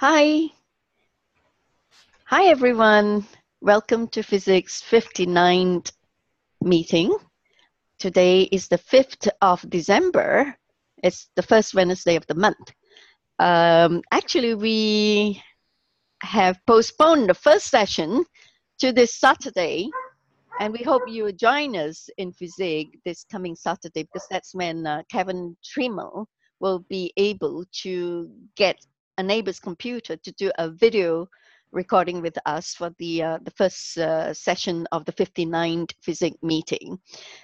Hi. Hi, everyone. Welcome to Physics 59th meeting. Today is the 5th of December. It's the first Wednesday of the month. Actually, we have postponed the first session to this Saturday, and we hope you will join us in Physics this coming Saturday, because that's when Kevin Trimmel will be able to get a neighbor's computer to do a video recording with us for the first session of the 59th Physics meeting.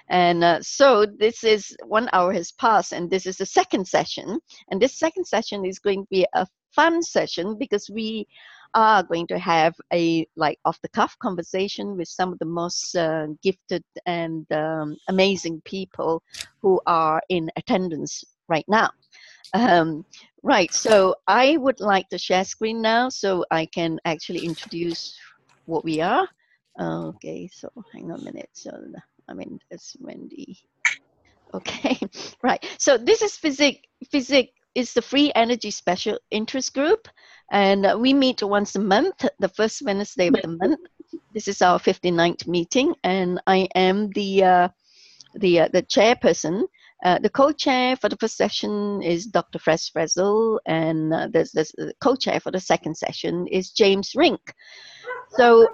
And so this is 1 hour has passed, and this is the second session. And this second session is going to be a fun session because we are going to have a off-the-cuff conversation with some of the most gifted and amazing people who are in attendance right now. Right, so I would like to share screen now so I can actually introduce what we are. Okay, so hang on a minute. So it's Wendy. Okay, right. So this is FESIG. FESIG is the Free Energy Special Interest Group, and we meet once a month, the first Wednesday of the month. This is our 59th meeting, and I am the chairperson. The co-chair for the first session is Dr. Fresh Frezel, and the co-chair for the second session is James Rink. So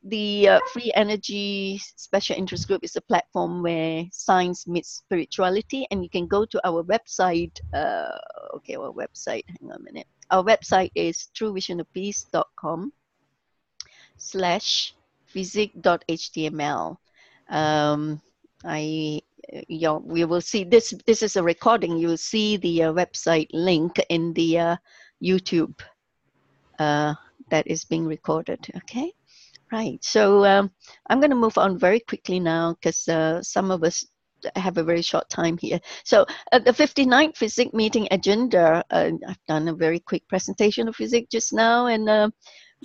the Free Energy Special Interest Group is a platform where science meets spirituality, and you can go to our website. Our website, hang on a minute. Our website is truevisionofpeace.com/physic.html. We will see this. This is a recording. You will see the website link in the YouTube that is being recorded. Okay, right. So I'm going to move on very quickly now because some of us have a very short time here. So the 59th Physics meeting agenda. I've done a very quick presentation of Physics just now, and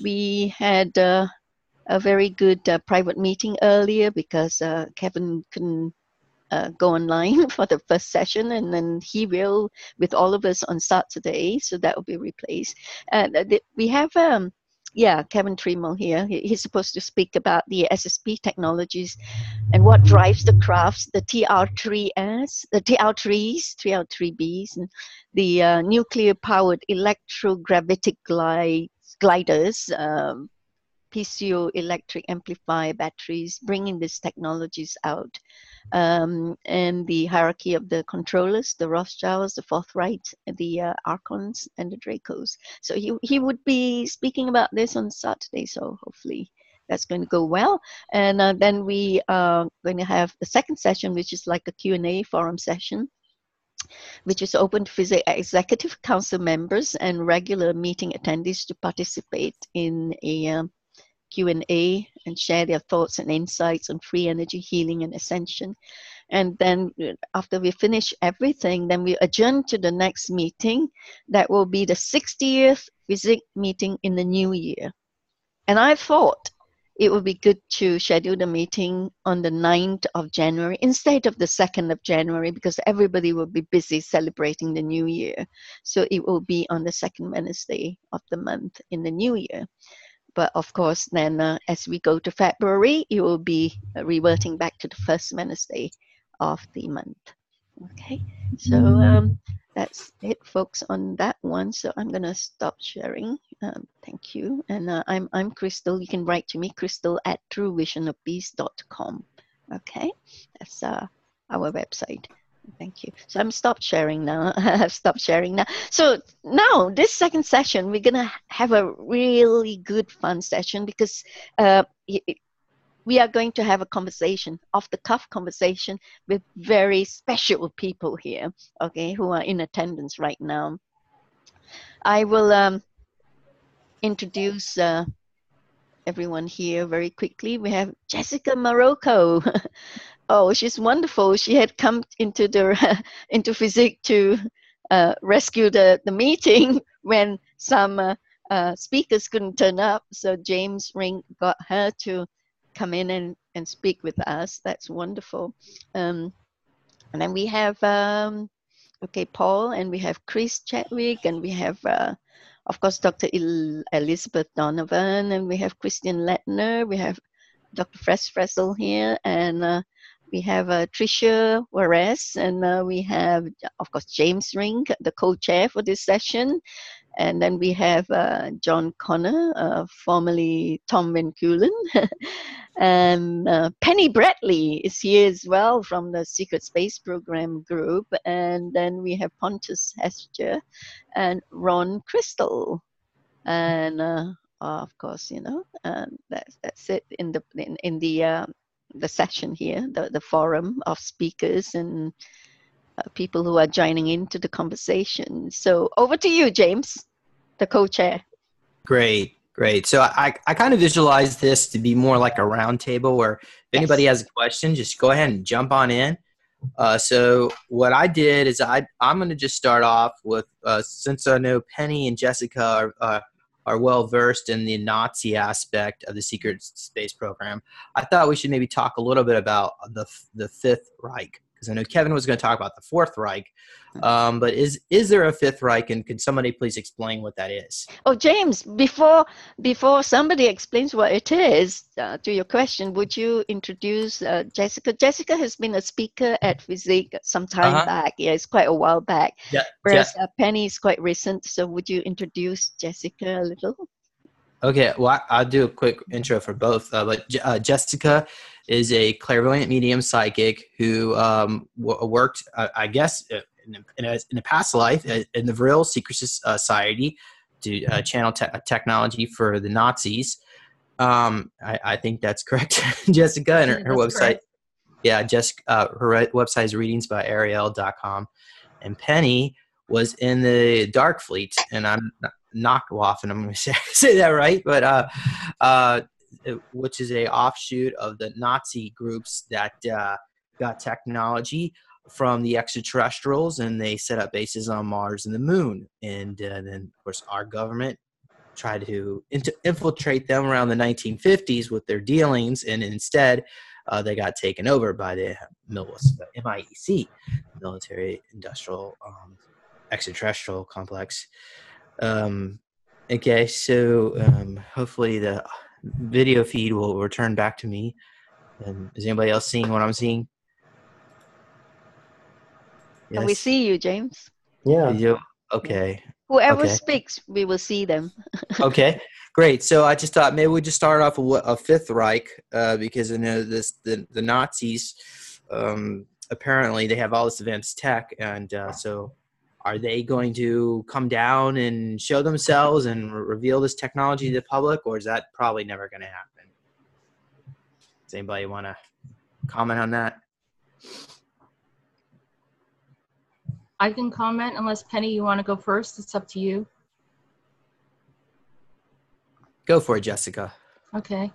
we had a very good private meeting earlier because Kevin couldn't go online for the first session, and then he will with all of us on Saturday, so that will be replaced. We have Kevin Trimmel here. He's supposed to speak about the SSP technologies and what drives the crafts, the TR3S, the TR3s, 3L3Bs, and the nuclear-powered electrogravitic gliders, piezoelectric amplifier batteries, bringing these technologies out. And the hierarchy of the controllers, the Rothschilds, the Forthright, the Archons, and the Dracos. So he would be speaking about this on Saturday, so hopefully that's going to go well. And then we are going to have the second session, which is like a Q&A forum session, which is open to Physics Executive Council members and regular meeting attendees to participate in a Q&A and share their thoughts and insights on free energy, healing, and ascension. And then after we finish everything, then we adjourn to the next meeting. That will be the 60th Physics meeting in the new year. And I thought it would be good to schedule the meeting on the 9th of January instead of the 2nd of January, because everybody will be busy celebrating the new year. So it will be on the second Wednesday of the month in the new year. But of course, then as we go to February, it will be reverting back to the first Wednesday of the month. Okay, so that's it, folks, on that one. So I'm going to stop sharing. Thank you. And I'm Crystal. You can write to me, crystal@truevisionofpeace.com. Okay, that's our website. Thank you. So I'm stopped sharing now. I've stopped sharing now. So now this second session, we're going to have a really good fun session because we are going to have a conversation, off-the-cuff conversation with very special people here, okay, who are in attendance right now. I will introduce everyone here very quickly. We have Jessica Marrocco. Oh, she's wonderful. She had come into the into Physics to rescue the meeting when some speakers couldn't turn up. So James Rink got her to come in and speak with us. That's wonderful. And then we have Okay, Paul, and we have Chris Chadwick, and we have, of course, Dr. Elizabeth Donovan, and we have Christian Lettner, we have Dr. Fresel here, and we have Tricia Juarez, and we have, of course, James Rink, the co-chair for this session. And then we have John Connor, formerly Tom Van Kulen. And Penny Bradley is here as well from the Secret Space Program group. And then we have Pontus Hester and Ron Crystal. And of course, you know, that's it in the session here, the forum of speakers and people who are joining into the conversation. So over to you, James, the co-chair. Great. So I kind of visualize this to be more like a round table where if anybody has a question, just go ahead and jump on in. So what I did is I'm going to just start off with, since I know Penny and Jessica are well versed in the Nazi aspect of the secret space program, I thought we should maybe talk a little bit about the Fifth Reich. Because I know Kevin was going to talk about the Fourth Reich, but is there a Fifth Reich, and could somebody please explain what that is? Oh, James, before somebody explains what it is, to your question, would you introduce Jessica? Jessica has been a speaker at FESIG some time back. Yeah, it's quite a while back. Yeah. Whereas Penny is quite recent. So would you introduce Jessica a little? Okay, well, I'll do a quick intro for both. But Jessica is a clairvoyant medium psychic who worked, I guess, in a past life in the real secret society to channel technology for the Nazis. I think that's correct, Jessica, and her website. Correct. Yeah, Jessica, her website is readingsbyariel.com. And Penny was in the Dark Fleet, and I'm knocked off, and I'm going to say that right, but which is a offshoot of the Nazi groups that got technology from the extraterrestrials, and they set up bases on Mars and the Moon. And then, of course, our government tried to infiltrate them around the 1950s with their dealings, and instead they got taken over by the MIEC, Military Industrial Extraterrestrial Complex. Okay, so hopefully the video feed will return back to me. Is anybody else seeing what I'm seeing? Yes. Can we see you, James? Yeah. Okay. Whoever speaks, we will see them. Okay, great. So I just thought maybe we just start off with a Fifth Reich because I know the Nazis apparently they have all this advanced tech, and so are they going to come down and show themselves and reveal this technology to the public, or is that probably never going to happen? Does anybody want to comment on that? I can comment unless Penny, you want to go first. It's up to you. Go for it, Jessica. Okay.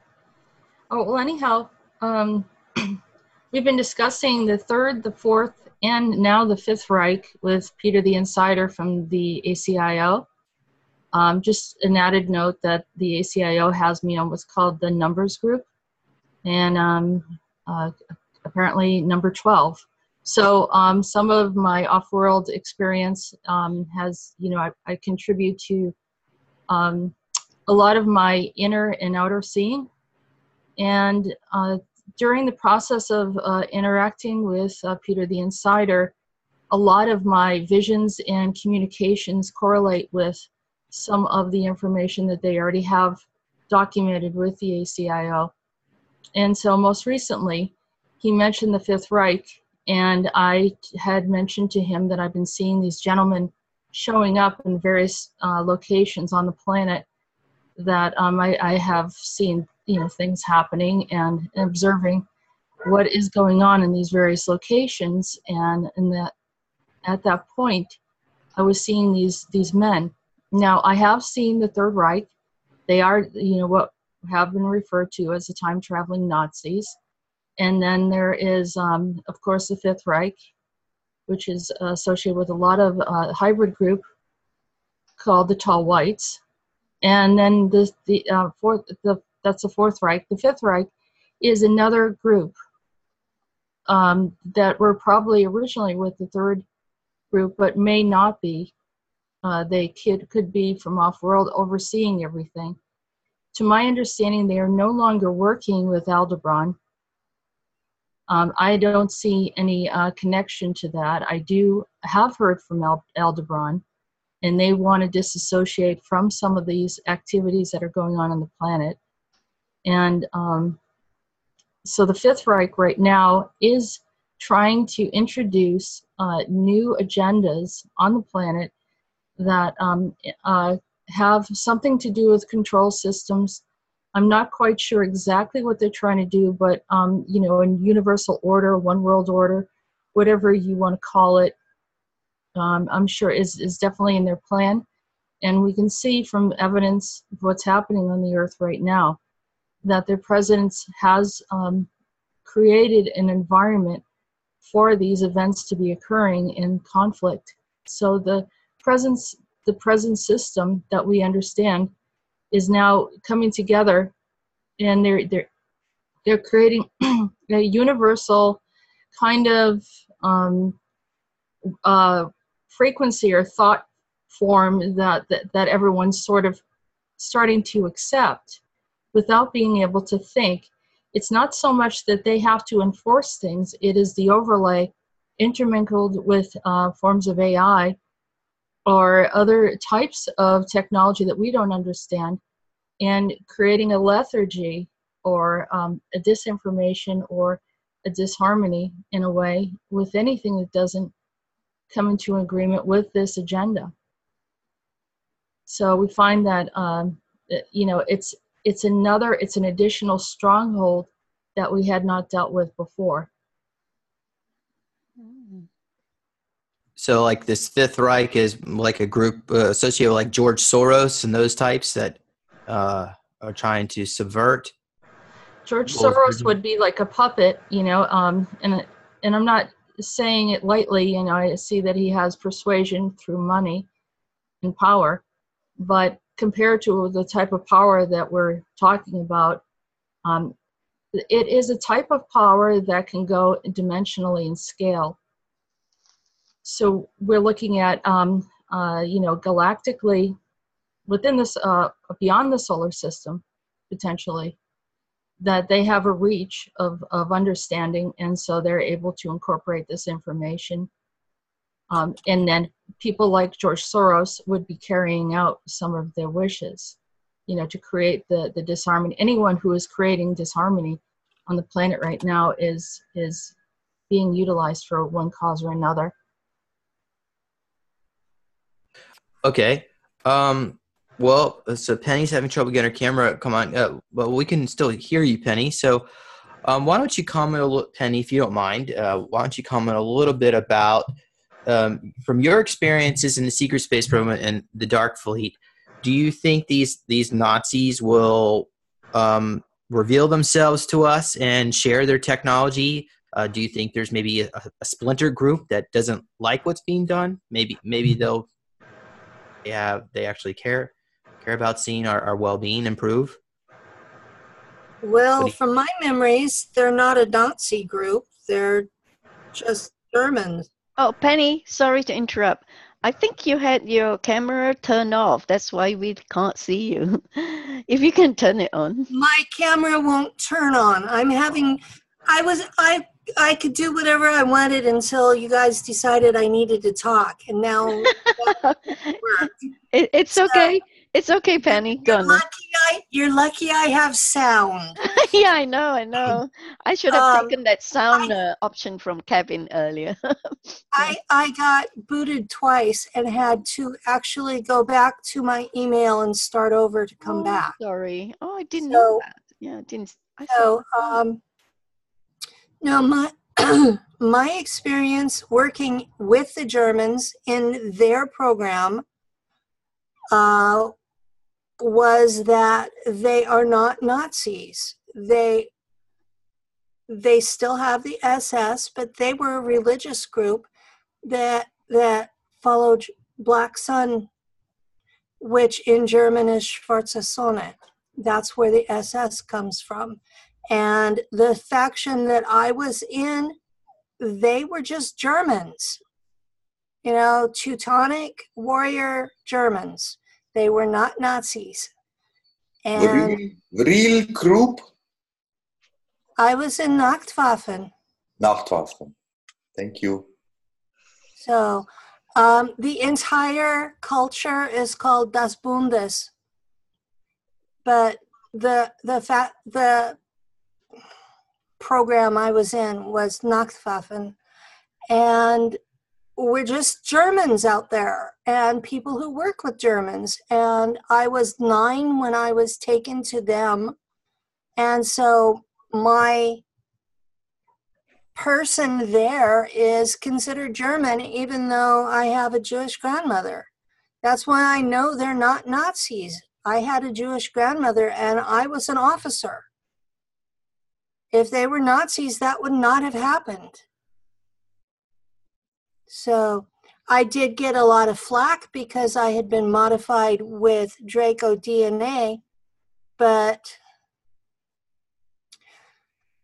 Oh, well, anyhow, we've been discussing the Third, the Fourth, and now the Fifth Reich with Peter the Insider from the ACIO. Just an added note that the ACIO has me on what's called the numbers group, and apparently number 12. So some of my off-world experience has, I contribute to a lot of my inner and outer seeing. And during the process of interacting with Peter the Insider, a lot of my visions and communications correlate with some of the information that they already have documented with the ACIO. And so most recently, he mentioned the Fifth Reich, and I had mentioned to him that I've been seeing these gentlemen showing up in various locations on the planet that I have seen, things happening and observing what is going on in these various locations. And at that point, I was seeing these men. Now, I have seen the Third Reich. They are, what have been referred to as the time-traveling Nazis. And then there is, of course, the Fifth Reich, which is associated with a lot of hybrid group called the Tall Whites. And then that's the Fourth Reich. The Fifth Reich is another group that were probably originally with the Third group, but may not be. They could be from off-world overseeing everything. To my understanding, they are no longer working with Aldebaran. I don't see any connection to that. I have heard from Aldebaran, and they want to disassociate from some of these activities that are going on the planet. And so the Fifth Reich right now is trying to introduce new agendas on the planet that have something to do with control systems. I'm not quite sure exactly what they're trying to do, but you know, in universal order, one world order, whatever you want to call it, I'm sure is definitely in their plan. And we can see from evidence of what's happening on the Earth right now that their presence has created an environment for these events to be occurring in conflict. So the present system that we understand is now coming together, and they're creating a universal kind of frequency or thought form that everyone's sort of starting to accept without being able to think. It's not so much that they have to enforce things, it is the overlay intermingled with forms of AI or other types of technology that we don't understand, and creating a lethargy or a disinformation or a disharmony in a way with anything that doesn't come into agreement with this agenda. So we find that you know, it's an additional stronghold that we had not dealt with before. So like this Fifth Reich is like a group associated with like George Soros and those types that are trying to subvert. George Soros would be like a puppet, you know, and I'm not saying it lightly, you know, I see that he has persuasion through money and power, but compared to the type of power that we're talking about, it is a type of power that can go dimensionally in scale. So we're looking at, you know, galactically within this, beyond the solar system, potentially, that they have a reach of understanding, and so they're able to incorporate this information. And then people like George Soros would be carrying out some of their wishes, you know, to create the disharmony. Anyone who is creating disharmony on the planet right now is being utilized for one cause or another. Okay. Well, so Penny's having trouble getting her camera. Come on. Well, we can still hear you, Penny. So why don't you comment a little, Penny, if you don't mind, why don't you comment a little bit about, from your experiences in the secret space program and the Dark Fleet, do you think these Nazis will reveal themselves to us and share their technology? Do you think there's maybe a splinter group that doesn't like what's being done? Maybe they actually care about seeing our well-being improve? Well, from my memories, they're not a Nazi group. They're just Germans. Oh, Penny, sorry to interrupt. I think you had your camera turned off. That's why we can't see you. If you can turn it on. My camera won't turn on. I could do whatever I wanted until you guys decided I needed to talk, and now it's okay. It's okay, Penny. Go on. You're lucky I have sound. Yeah, I know. I should have taken that sound option from Kevin earlier. I got booted twice and had to actually go back to my email and start over to come back. Sorry. Oh, I didn't know that. Yeah, I didn't. No, my experience working with the Germans in their program was that they are not Nazis. They still have the SS, but they were a religious group that followed Black Sun, which in German is Schwarze Sonne. That's where the SS comes from. And the faction that I was in, they were just Germans. You know, Teutonic warrior Germans. They were not Nazis. And real group? I was in Nachtwaffen. Nachtwaffen. Thank you. So the entire culture is called Das Bundes. But the program I was in was Nachtwaffen. And we're just Germans out there and people who work with Germans. And I was 9 when I was taken to them. And so my person there is considered German, even though I have a Jewish grandmother. That's why I know they're not Nazis. I had a Jewish grandmother and I was an officer. If they were Nazis, that would not have happened. So I did get a lot of flack because I had been modified with Draco DNA, but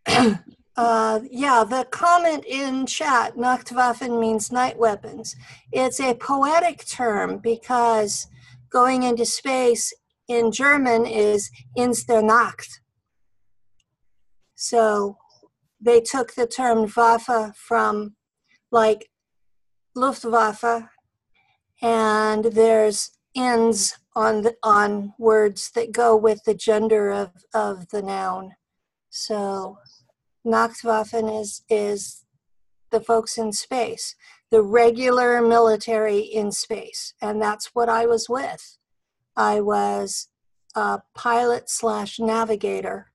yeah, the comment in chat, Nachtwaffen means night weapons. It's a poetic term because going into space in German is ins der Nacht. So they took the term Waffe from like Luftwaffe, and there's ins on words that go with the gender of the noun. So Nachtwaffen is the folks in space, the regular military in space, and that's what I was with. I was a pilot/navigator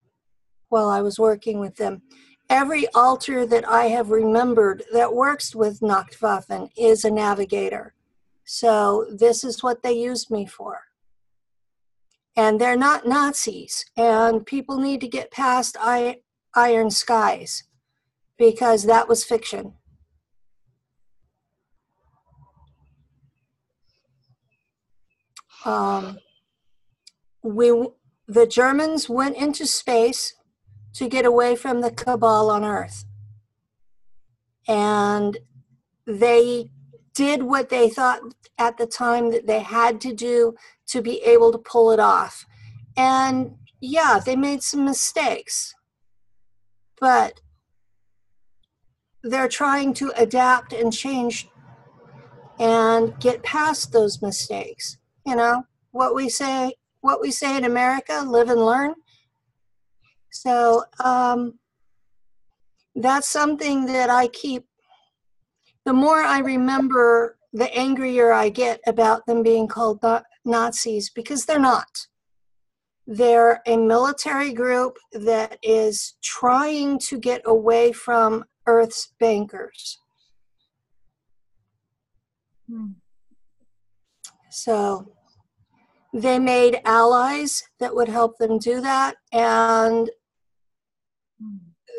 while I was working with them. Every altar that I have remembered that works with Nachtwaffen is a navigator. So this is what they used me for. And they're not Nazis, and people need to get past Iron Skies, because that was fiction. The Germans went into space to get away from the cabal on Earth. And they did what they thought at the time that they had to do to be able to pull it off. And yeah, they made some mistakes, but they're trying to adapt and change and get past those mistakes. You know, what we say in America, live and learn. So that's something that I keep. The more I remember, the angrier I get about them being called Nazis, because they're not. They're a military group that is trying to get away from Earth's bankers. So they made allies that would help them do that, and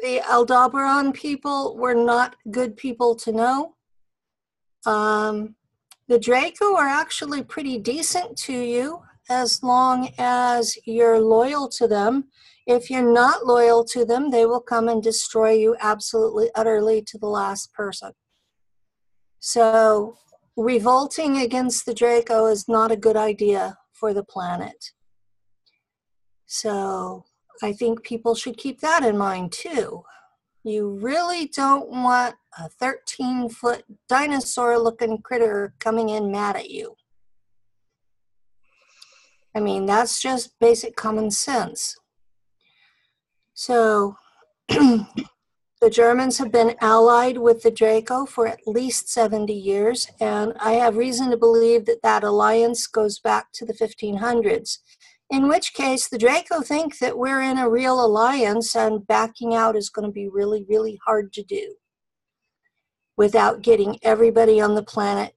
the Aldebaran people were not good people to know. The Draco are actually pretty decent to you as long as you're loyal to them. If you're not loyal to them, they will come and destroy you absolutely, utterly to the last person. So revolting against the Draco is not a good idea for the planet. So I think people should keep that in mind too. You really don't want a 13-foot dinosaur-looking critter coming in mad at you. I mean, that's just basic common sense. So the Germans have been allied with the Draco for at least 70 years, and I have reason to believe that that alliance goes back to the 1500s. In which case, the Draco think that we're in a real alliance, and backing out is going to be really, really hard to do without getting everybody on the planet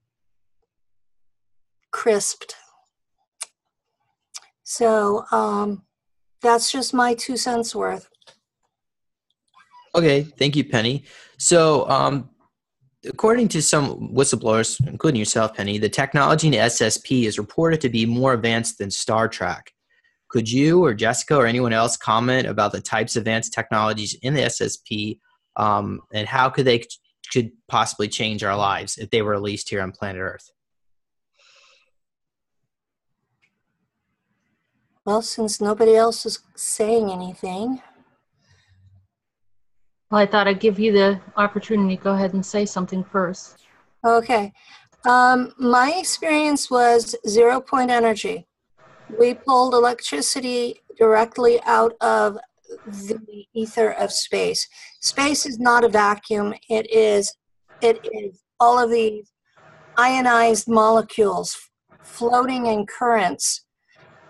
crisped. So that's just my 2 cents worth. Okay, thank you, Penny. So according to some whistleblowers, including yourself, Penny, the technology in SSP is reported to be more advanced than Star Trek. Could you or Jessica or anyone else comment about the types of advanced technologies in the SSP and how could they could possibly change our lives if they were released here on planet Earth? Well, since nobody else is saying anything. Well, I thought I'd give you the opportunity to go ahead and say something first. Okay. My experience was 0-point energy. We pulled electricity directly out of the ether of space. Space is not a vacuum. It is all of these ionized molecules floating in currents.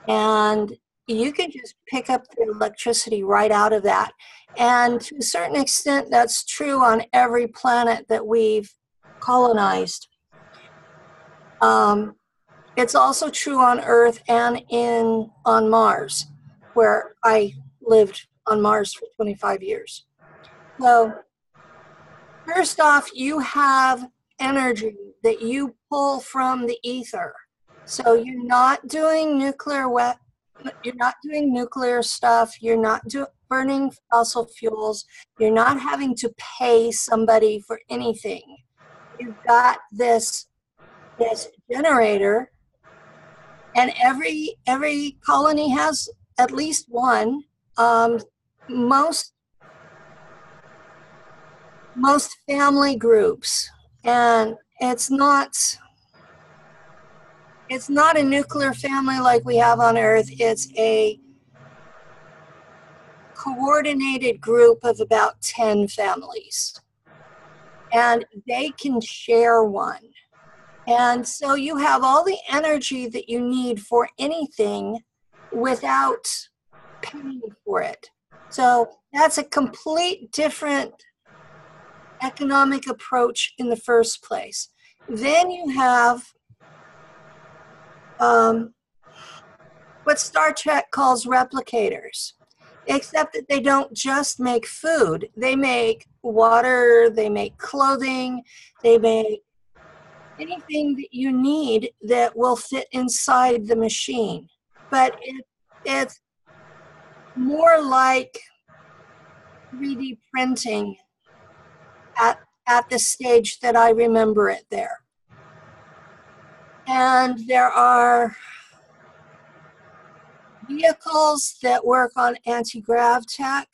And you can just pick up the electricity right out of that. And to a certain extent, that's true on every planet that we've colonized. It's also true on Earth and on Mars, where I lived on Mars for 25 years. So first off, you have energy that you pull from the ether. So you're not doing nuclear stuff. You're not burning fossil fuels. You're not having to pay somebody for anything. You've got this generator, and every colony has at least one. Most family groups, and it's not a nuclear family like we have on Earth. It's a coordinated group of about 10 families, and they can share one. And so you have all the energy that you need for anything without paying for it. So that's a complete different economic approach in the first place. Then you have what Star Trek calls replicators, except that they don't just make food. They make water, they make clothing, they make anything that you need that will fit inside the machine. But it's more like 3D printing at the stage that I remember it there. And there are vehicles that work on anti-grav tech,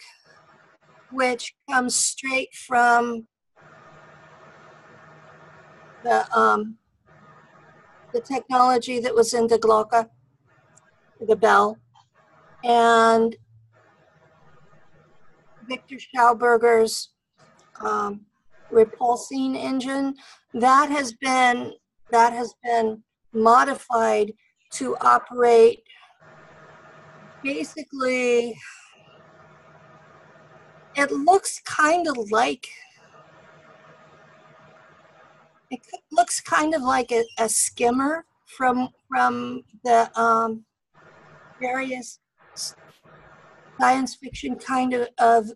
which comes straight from the technology that was in the Glocke, the bell, and Victor Schauberger's repulsing engine that has been modified to operate basically. It looks kind of like a skimmer from the various science fiction kind of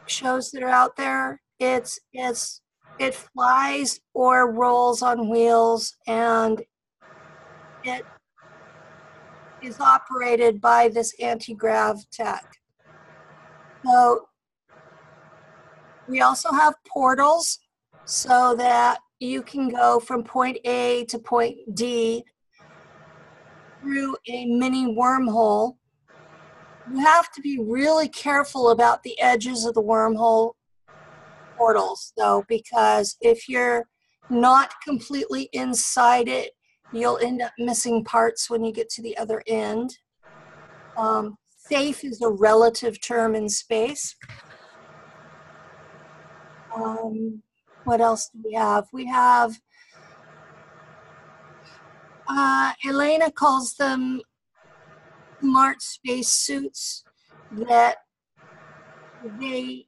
shows that are out there. It flies or rolls on wheels, and it is operated by this anti-grav tech. So we also have portals so that you can go from point A to point D through a mini wormhole. You have to be really careful about the edges of the wormhole portals, though, because if you're not completely inside it, you'll end up missing parts when you get to the other end. Safe is a relative term in space. What else do we have? We have, Elena calls them smart space suits, that they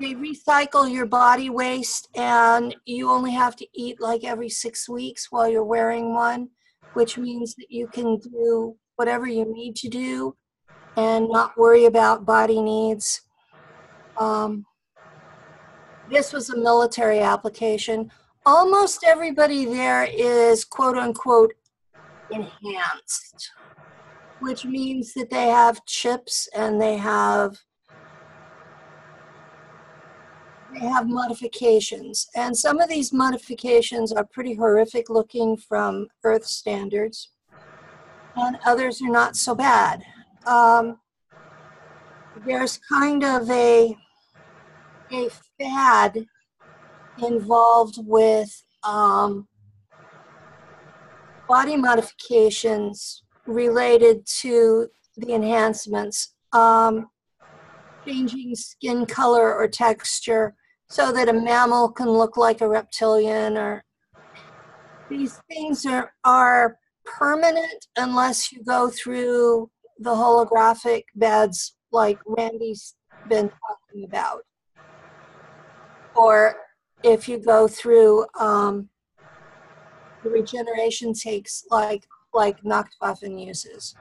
recycle your body waste, and you only have to eat like every 6 weeks while you're wearing one, which means that you can do whatever you need to do and not worry about body needs. This was a military application. Almost everybody there is quote unquote enhanced, which means that they have chips and they have they have modifications. And some of these modifications are pretty horrific looking from Earth standards, and others are not so bad. There's kind of a fad involved with body modifications related to the enhancements, changing skin color or texture so that a mammal can look like a reptilian. Or these things are permanent unless you go through the holographic beds like Randy's been talking about, or if you go through the regeneration takes like Nachtwaffen uses.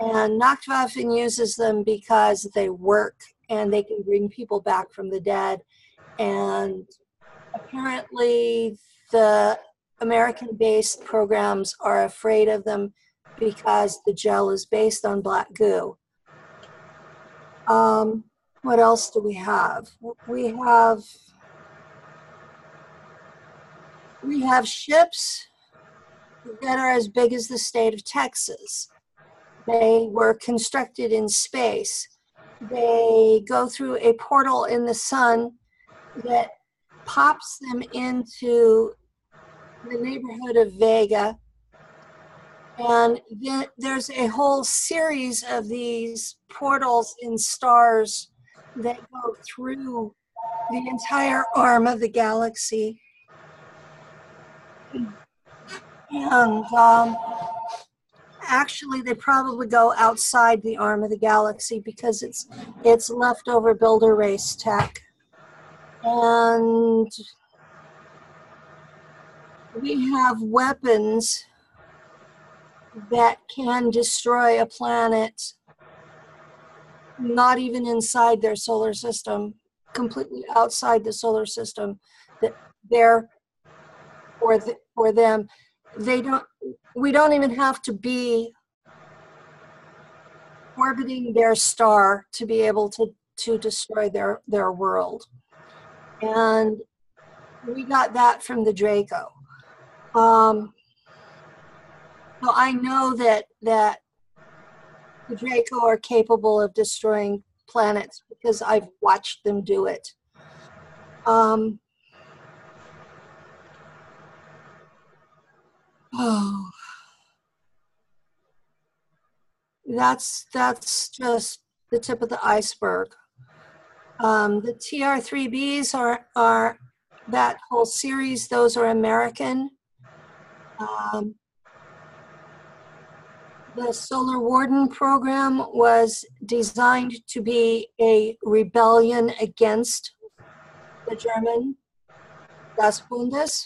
And Nachtwaffen uses them because they work and they can bring people back from the dead. And apparently the American-based programs are afraid of them because the gel is based on black goo. What else do we have? We have ships that are as big as the state of Texas. They were constructed in space. They go through a portal in the sun that pops them into the neighborhood of Vega. And then there's a whole series of these portals in stars that go through the entire arm of the galaxy. And actually, they probably go outside the arm of the galaxy because it's leftover builder race tech. And we have weapons that can destroy a planet not even inside their solar system, completely outside the solar system, that they're for them. We don't even have to be orbiting their star to be able to destroy their world. And we got that from the Draco. So I know that the Draco are capable of destroying planets because I've watched them do it. That's just the tip of the iceberg. The TR3Bs are that whole series. Those are American. The Solar Warden program was designed to be a rebellion against the German Das Bundes.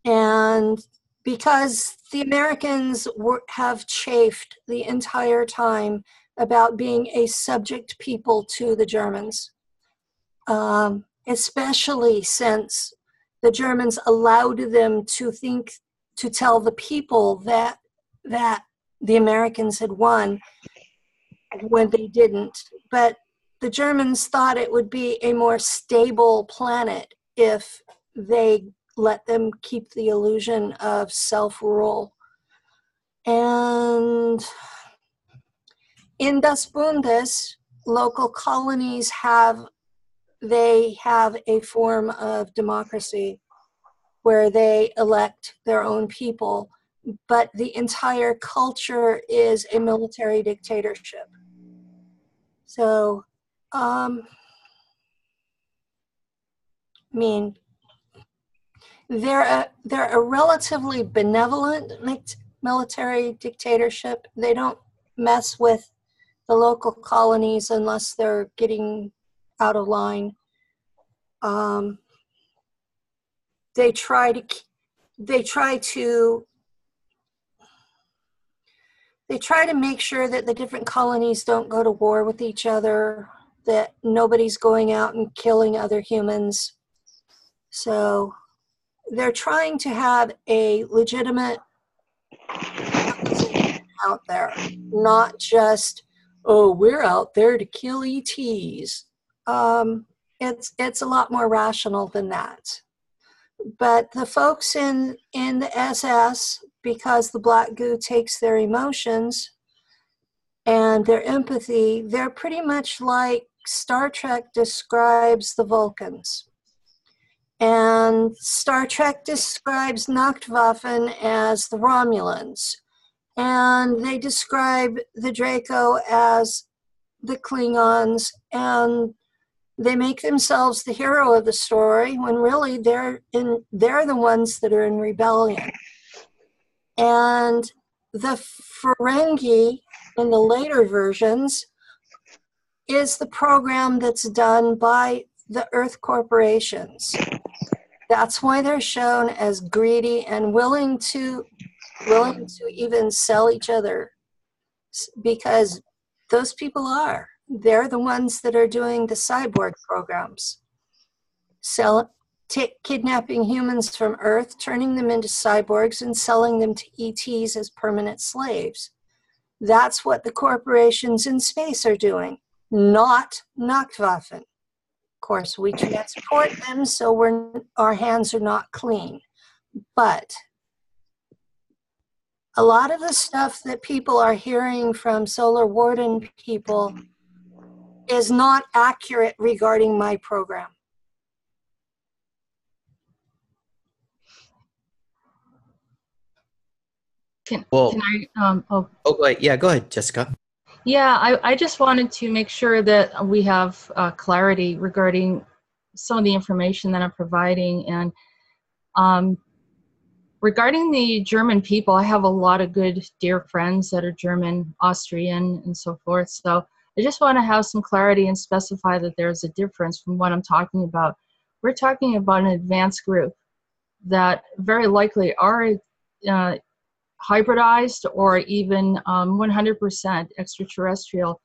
And because the Americans have chafed the entire time about being a subject people to the Germans, especially since the Germans allowed them to tell the people that the Americans had won when they didn't. But the Germans thought it would be a more stable planet if they let them keep the illusion of self-rule. And in Das Bundes, local colonies have a form of democracy where they elect their own people, but the entire culture is a military dictatorship. So, I mean, they're a relatively benevolent military dictatorship. They don't mess with the local colonies unless they're getting out of line. They try to make sure that the different colonies don't go to war with each other, that nobody's going out and killing other humans. So they're trying to have a legitimate out there, not just, oh, we're out there to kill ETs. it's a lot more rational than that. But the folks in the SS, because the black goo takes their emotions and their empathy, they're pretty much like Star Trek describes the Vulcans. And Star Trek describes Nachtwaffen as the Romulans. And they describe the Draco as the Klingons. And they make themselves the hero of the story when really they're the ones that are in rebellion. And the Ferengi in the later versions is the program that's done by the Earth corporations. That's why they're shown as greedy and willing to even sell each other, because those people they're the ones that are doing the cyborg programs, kidnapping humans from Earth, turning them into cyborgs and selling them to ETs as permanent slaves. That's what the corporations in space are doing, not Nachtwaffen. Of course, we transport them, so our hands are not clean. But a lot of the stuff that people are hearing from Solar Warden people is not accurate regarding my program. Can I? Oh, wait. Yeah, go ahead, Jessica. Yeah, I just wanted to make sure that we have clarity regarding some of the information that I'm providing. And regarding the German people, I have a lot of good, dear friends that are German, Austrian, and so forth. So I just want to have some clarity and specify that there's a difference from what I'm talking about. We're talking about an advanced group that very likely are hybridized or even 100% extraterrestrial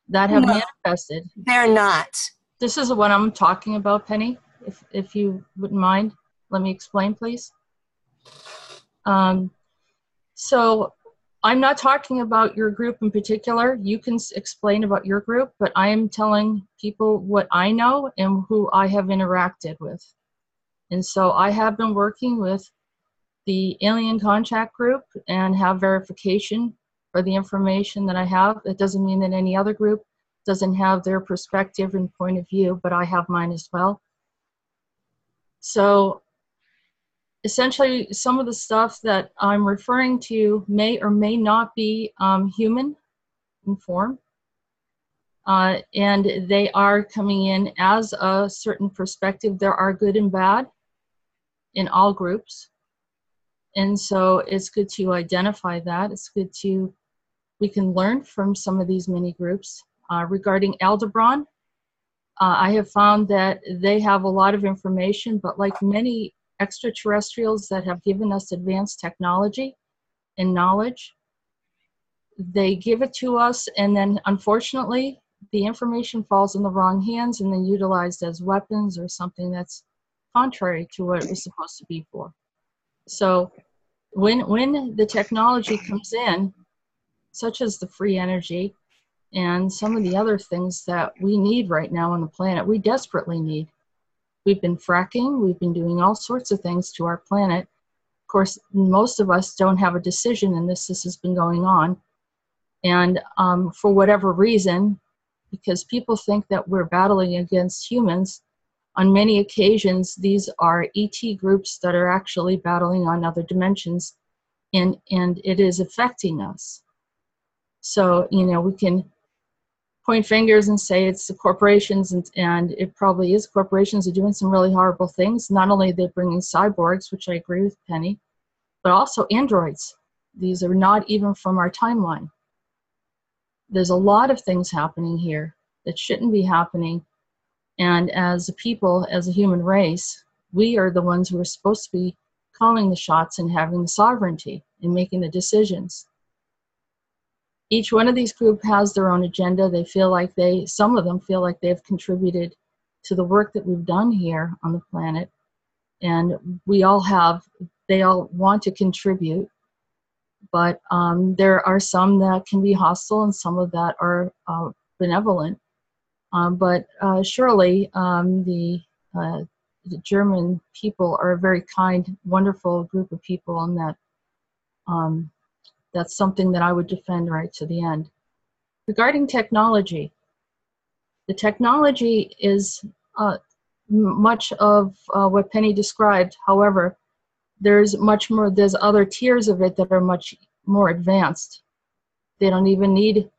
that have manifested. They're not. This is what I'm talking about, Penny, if you wouldn't mind. Let me explain, please. So I'm not talking about your group in particular. You can explain about your group, but I am telling people what I know and who I have interacted with. And so I have been working with the Alien Contact Group and have verification for the information that I have. That doesn't mean that any other group doesn't have their perspective and point of view, but I have mine as well. So essentially, some of the stuff that I'm referring to may or may not be human in form. And they are coming in as a certain perspective. There are good and bad in all groups. And so it's good to identify that. It's good we can learn from some of these mini groups. Regarding Aldebaran, I have found that they have a lot of information, but like many extraterrestrials that have given us advanced technology and knowledge, they give it to us, and then unfortunately, the information falls in the wrong hands and then utilized as weapons or something that's contrary to what it was supposed to be for. So when the technology comes in, such as the free energy and some of the other things that we need right now on the planet, we desperately need. We've been fracking, we've been doing all sorts of things to our planet. Of course, most of us don't have a decision in this. This has been going on. And for whatever reason, because people think that we're battling against humans, on many occasions, these are ET groups that are actually battling on other dimensions, and it is affecting us. So, we can point fingers and say it's the corporations, and it probably is. Corporations are doing some really horrible things. Not only are they bringing cyborgs, which I agree with Penny, but also androids. These are not even from our timeline. There's a lot of things happening here that shouldn't be happening. And as a people, as a human race, we are the ones who are supposed to be calling the shots and having the sovereignty and making the decisions. Each one of these groups has their own agenda. They feel like some of them feel like they've contributed to the work that we've done here on the planet. And they all want to contribute. But there are some that can be hostile and some of that are benevolent. But surely the German people are a very kind, wonderful group of people, and that that's something that I would defend right to the end. Regarding technology, the technology is much of what Penny described. However, there's much more, there's other tiers of it that are much more advanced. They don't even need,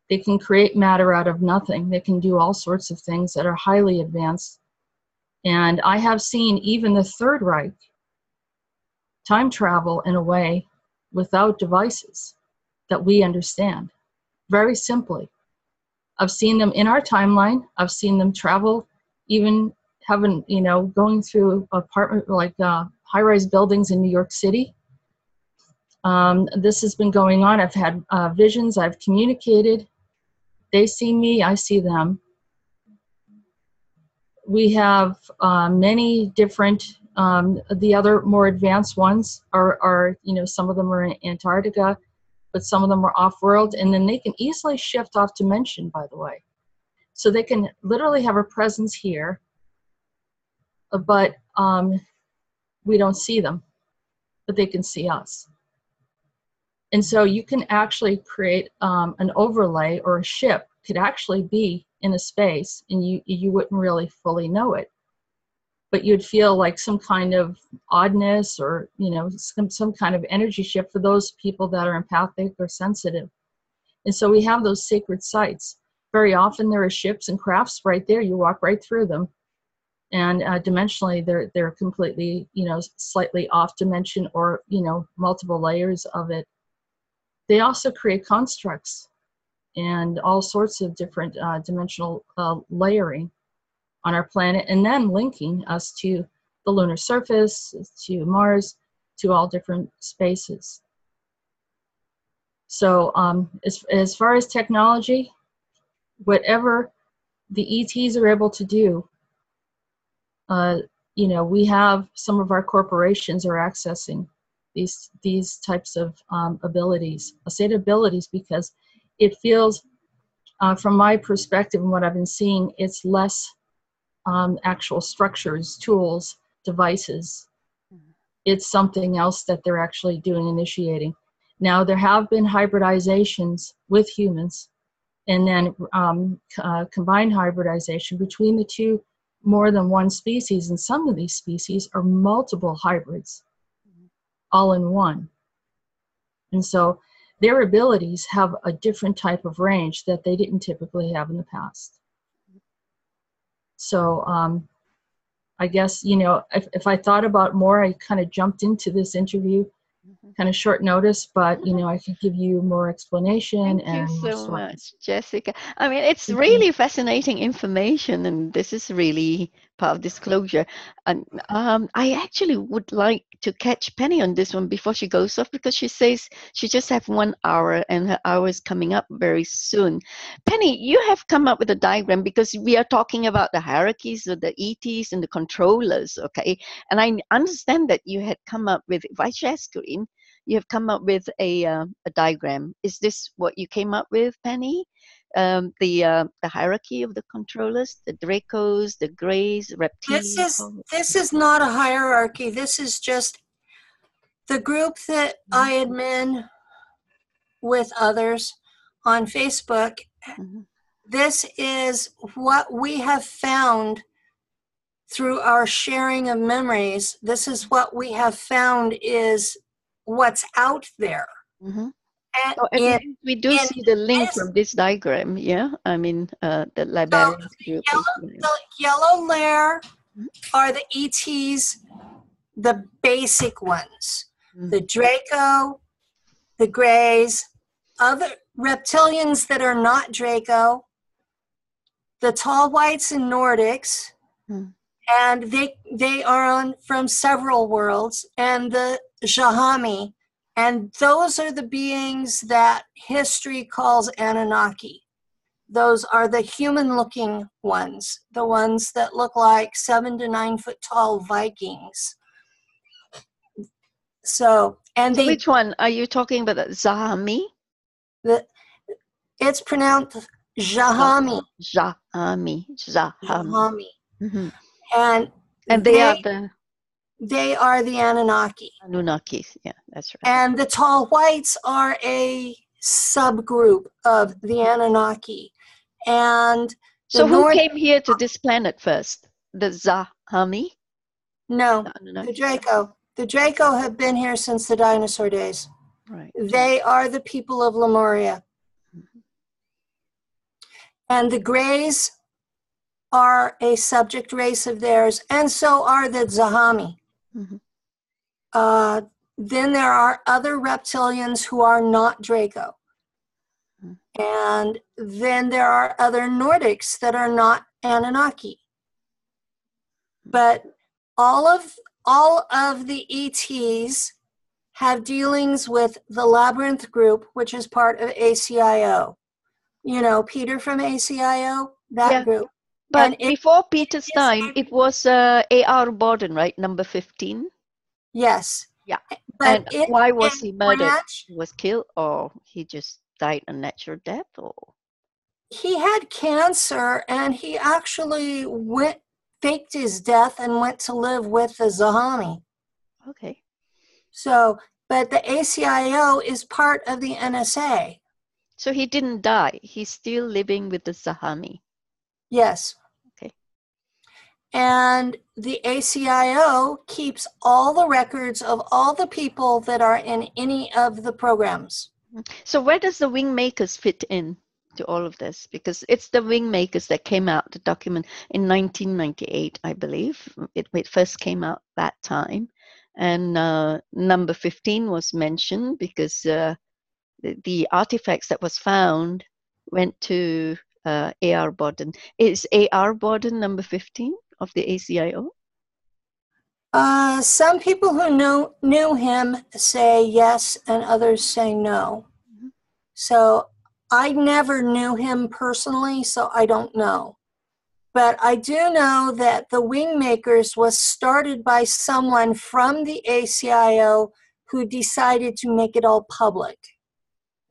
they can create matter out of nothing. They can do all sorts of things that are highly advanced. And I have seen even the Third Reich time travel in a way without devices that we understand, very simply. I've seen them in our timeline. I've seen them travel, even having, you know, going through apartment, like high-rise buildings in New York City. This has been going on. I've had visions. I've communicated. They see me. I see them. We have many different, the other more advanced ones are, you know, some of them are in Antarctica, but some of them are off-world, and then they can easily shift off dimension, by the way. So they can literally have a presence here, but we don't see them, but they can see us. And so you can actually create an overlay, or a ship could actually be in a space, and you wouldn't really fully know it. But you'd feel like some kind of oddness, or, you know, some kind of energy shift for those people that are empathic or sensitive. And so we have those sacred sites. Very often there are ships and crafts right there. You walk right through them. And dimensionally, they're completely, you know, slightly off dimension, or, you know, multiple layers of it. They also create constructs and all sorts of different dimensional layering on our planet, and then linking us to the lunar surface, to Mars, to all different spaces. So as far as technology, whatever the ETs are able to do, you know, we have some of our corporations are accessing these types of abilities. I say abilities because it feels, from my perspective and what I've been seeing, it's less actual structures, tools, devices. It's something else that they're actually doing, initiating. Now, there have been hybridizations with humans, and then combined hybridization between the two, more than one species, and some of these species are multiple hybrids, all in one. And so their abilities have a different type of range that they didn't typically have in the past. So I guess, you know, if I thought about more, I kind of jumped into this interview, kind of short notice, but, you know, I could give you more explanation. Thank you so much, Jessica. I mean, it's really fascinating information, and this is really part of disclosure. And I actually would like to catch Penny on this one before she goes off, because she says she just have 1 hour and her hour is coming up very soon. Penny, you have come up with a diagram, because we are talking about the hierarchies of the ETs and the controllers, okay? And I understand that you had come up with, if I share screen, you have come up with a diagram. Is this what you came up with, Penny? The hierarchy of the controllers, the Dracos, the Greys, reptiles. This is not a hierarchy. This is just the group that I admin with others on Facebook. This is what we have found through our sharing of memories. This is what we have found is what's out there. We do see the link from this diagram, yeah? I mean, the librarians group. The yellow layer are the ETs, the basic ones. The Draco, the Greys, other reptilians that are not Draco, the tall whites and Nordics, and they are from several worlds, and the Jahami. And those are the beings that history calls Anunnaki. Those are the human-looking ones, the ones that look like 7 to 9 foot tall Vikings. So which one are you talking about? Zahami? It's pronounced Jahami. Jahami. Jahami. Mhm. And And they are the they are the Anunnaki. Anunnakis. Yeah, that's right. And the tall whites are a subgroup of the Anunnaki. And So who came here to this planet first? The Zahami? No, The Anunnaki? the Draco. The Draco have been here since the dinosaur days. Right. They are the people of Lemuria. And the Greys are a subject race of theirs, and so are the Zahami. Mhm. Then there are other reptilians who are not Draco. Mhm. And then there are other Nordics that are not Anunnaki. But all of the ETs have dealings with the Labyrinth group, which is part of ACIO. You know, Peter from ACIO, that Yeah. group. But And before Peter's time, it was A.R. Borden, right? Number 15? Yes. Yeah. But And why was he murdered? branch, He was killed, or he just died a natural death? Or he had cancer, and he actually faked his death and went to live with the Zahami. okay. So, but the ACIO is part of the NSA. So he didn't die. He's still living with the Zahami. Yes. Okay. And the ACIO keeps all the records of all the people that are in any of the programs. So where does the Wingmakers fit in to all of this? Because it's the Wingmakers that came out, the document, in 1998, I believe. It first came out that time. And number 15 was mentioned because the artifacts that was found went to A.R. Borden. Is A.R. Borden number 15 of the ACIO? Some people who knew him say yes, and others say no. Mhm. So I never knew him personally, so I don't know. But I do know that the Wingmakers was started by someone from the ACIO who decided to make it all public.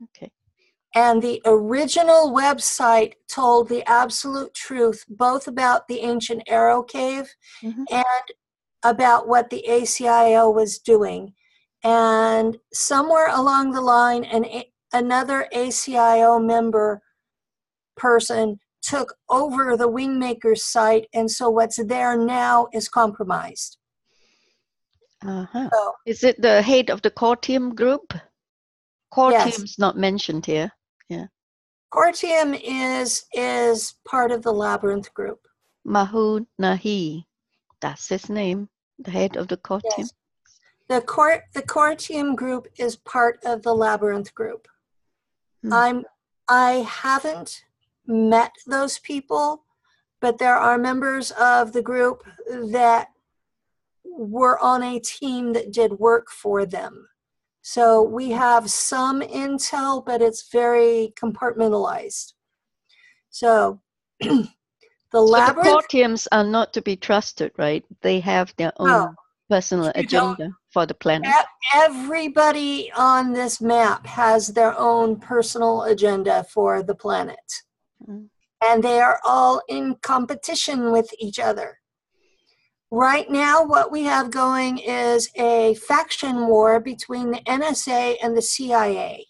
Okay. And the original website told the absolute truth, both about the ancient Arrow Cave Mhm. and about what the ACIO was doing. And somewhere along the line, another ACIO member person took over the Wingmakers site, and so what's there now is compromised. Uh-huh. So, Is it the head of the Cortium group? Cortium's yes. not mentioned here. Yeah. Cortium is part of the Labyrinth group. Mahu Nahi. That's his name, the head of the Cortium. Yes. The Cortium group is part of the Labyrinth group. I haven't met those people, but there are members of the group that were on a team that did work for them. So we have some intel, but it's very compartmentalized. So the Labyrinth... the Cortiums are not to be trusted, right? They have their own personal agenda for the planet. Everybody on this map has their own personal agenda for the planet. Mm. And they are all in competition with each other. Right now, what we have going is a faction war between the NSA and the CIA.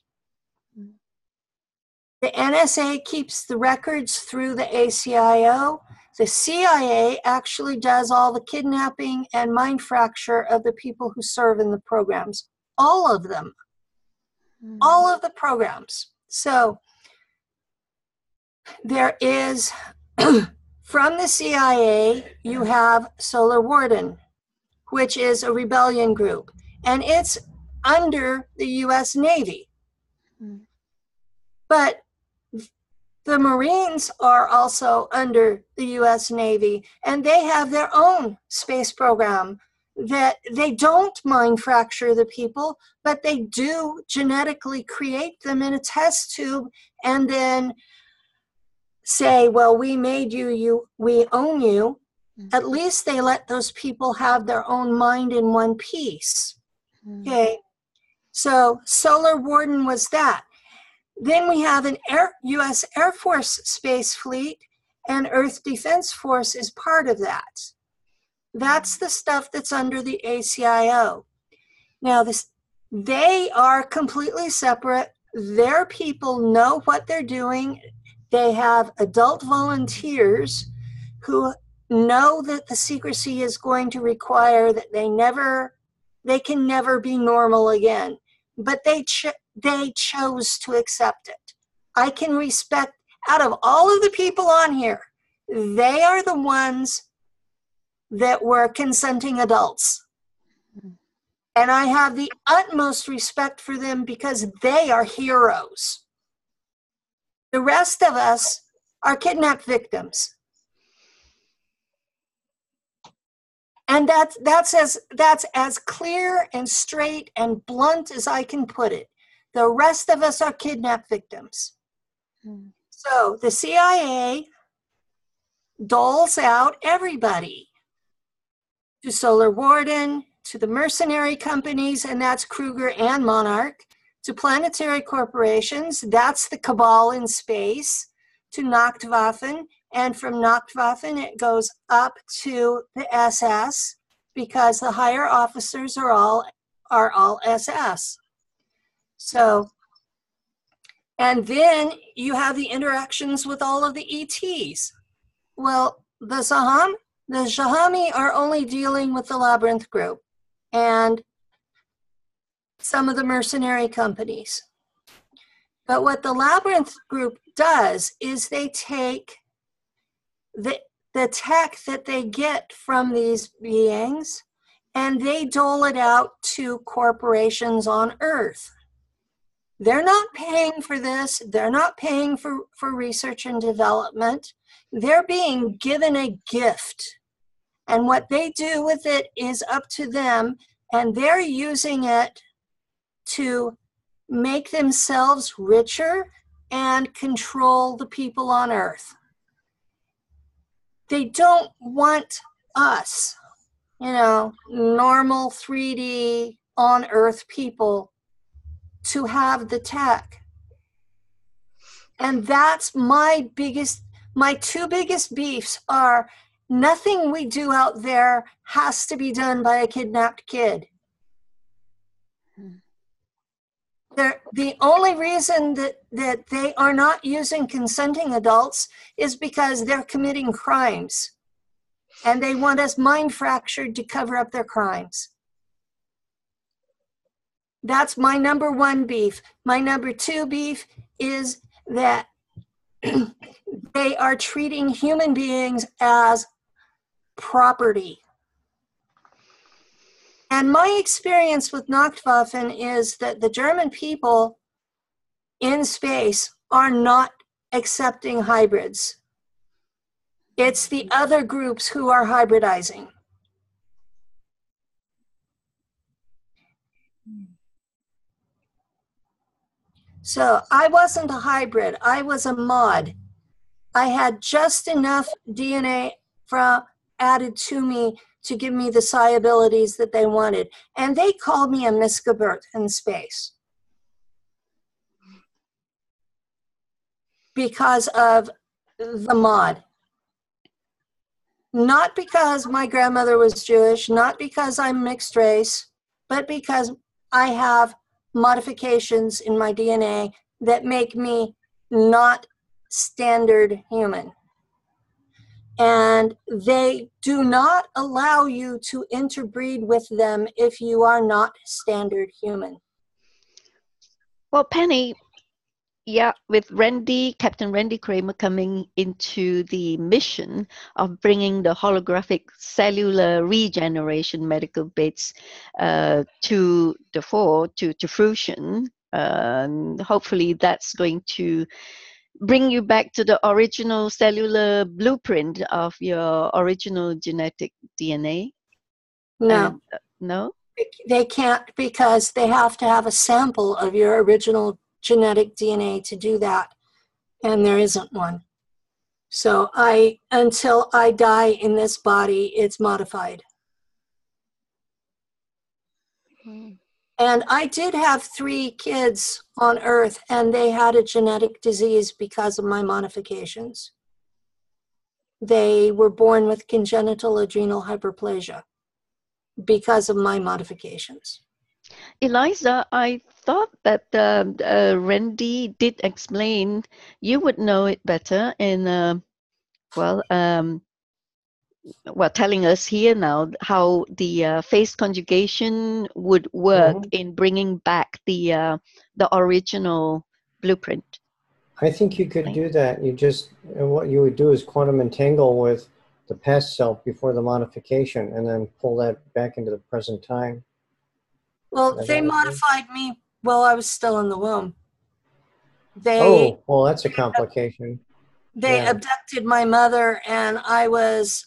The NSA keeps the records through the ACIO. The CIA actually does all the kidnapping and mind fracture of the people who serve in the programs. All of them. All of the programs. So there is, from the CIA, you have Solar Warden, which is a rebellion group, and it's under the US Navy. But the Marines are also under the US Navy, and they have their own space program that they don't mind fracture the people, but they do genetically create them in a test tube and then say, well, we made you, we own you. At least they let those people have their own mind in one piece. Okay. So Solar Warden was that. Then we have an U.S. Air Force Space Fleet, and Earth Defense Force is part of that. That's the stuff that's under the ACIO. Now, they are completely separate. Their people know what they're doing. They have adult volunteers who know that the secrecy is going to require that they can never be normal again. But they chose to accept it. I can respect, out of all of the people on here, they are the ones that were consenting adults. And I have the utmost respect for them because they are heroes. The rest of us are kidnapped victims. And that's as clear and straight and blunt as I can put it. The rest of us are kidnapped victims. So the CIA doles out everybody, to Solar Warden, to the mercenary companies, and that's Kruger and Monarch, to planetary corporations, that's the cabal in space, to Nachtwaffen, and from Nachtwaffen it goes up to the SS, because the higher officers are all SS. So, and then you have the interactions with all of the ETs. Well, the Sahami are only dealing with the Labyrinth group and some of the mercenary companies. But what the Labyrinth group does is they take the tech that they get from these beings and they dole it out to corporations on Earth. They're not paying for this. They're not paying for research and development. They're being given a gift. And what they do with it is up to them, and they're using it to make themselves richer and control the people on Earth. They don't want us, normal 3D on Earth people to have the tech. And that's my two biggest beefs are nothing we do out there has to be done by a kidnapped kid. The only reason that they are not using consenting adults is because they're committing crimes. And they want us mind fractured to cover up their crimes. That's my number one beef. My number two beef is that they are treating human beings as property. And my experience with Nachtwaffen is that the German people in space are not accepting hybrids. It's the other groups who are hybridizing. So I wasn't a hybrid, I was a mod. I had just enough DNA added to me to give me the psi abilities that they wanted. And they called me a misgeburt in space. Because of the mod. Not because my grandmother was Jewish, not because I'm mixed race, but because I have modifications in my DNA that make me not standard human. And they do not allow you to interbreed with them if you are not standard human. Well, Penny, yeah, with Captain Randy Cramer coming into the mission of bringing the holographic cellular regeneration medical bits to the fore, to fruition, hopefully that's going to bring you back to the original cellular blueprint of your original genetic DNA? No. No? They can't, because they have to have a sample of your original genetic DNA to do that, and there isn't one. So until I die in this body, it's modified. And I did have 3 kids on Earth, and they had a genetic disease because of my modifications. They were born with congenital adrenal hyperplasia because of my modifications. Eliza, I thought that Randy did explain. You would know it better in, telling us here now how the phase conjugation would work in bringing back the original blueprint. I think you could do that. What you would do is quantum entangle with the past self before the modification, and then pull that back into the present time. Well, they modified me while I was still in the womb. Well, that's a complication. They abducted my mother, and I was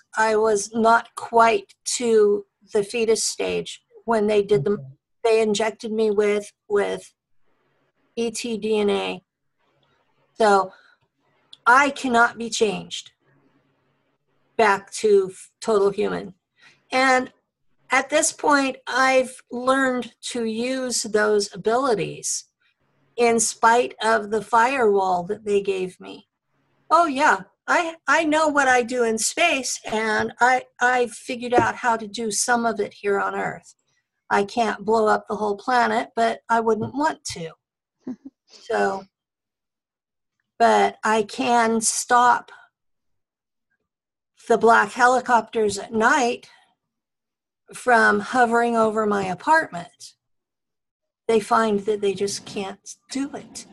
not quite to the fetus stage when they did them. They injected me with ET-DNA. So I cannot be changed back to total human. And at this point, I've learned to use those abilities in spite of the firewall that they gave me. Oh yeah, I know what I do in space, and I figured out how to do some of it here on Earth. I can't blow up the whole planet, but I wouldn't want to. So, but I can stop the black helicopters at night from hovering over my apartment. They find that they just can't do it.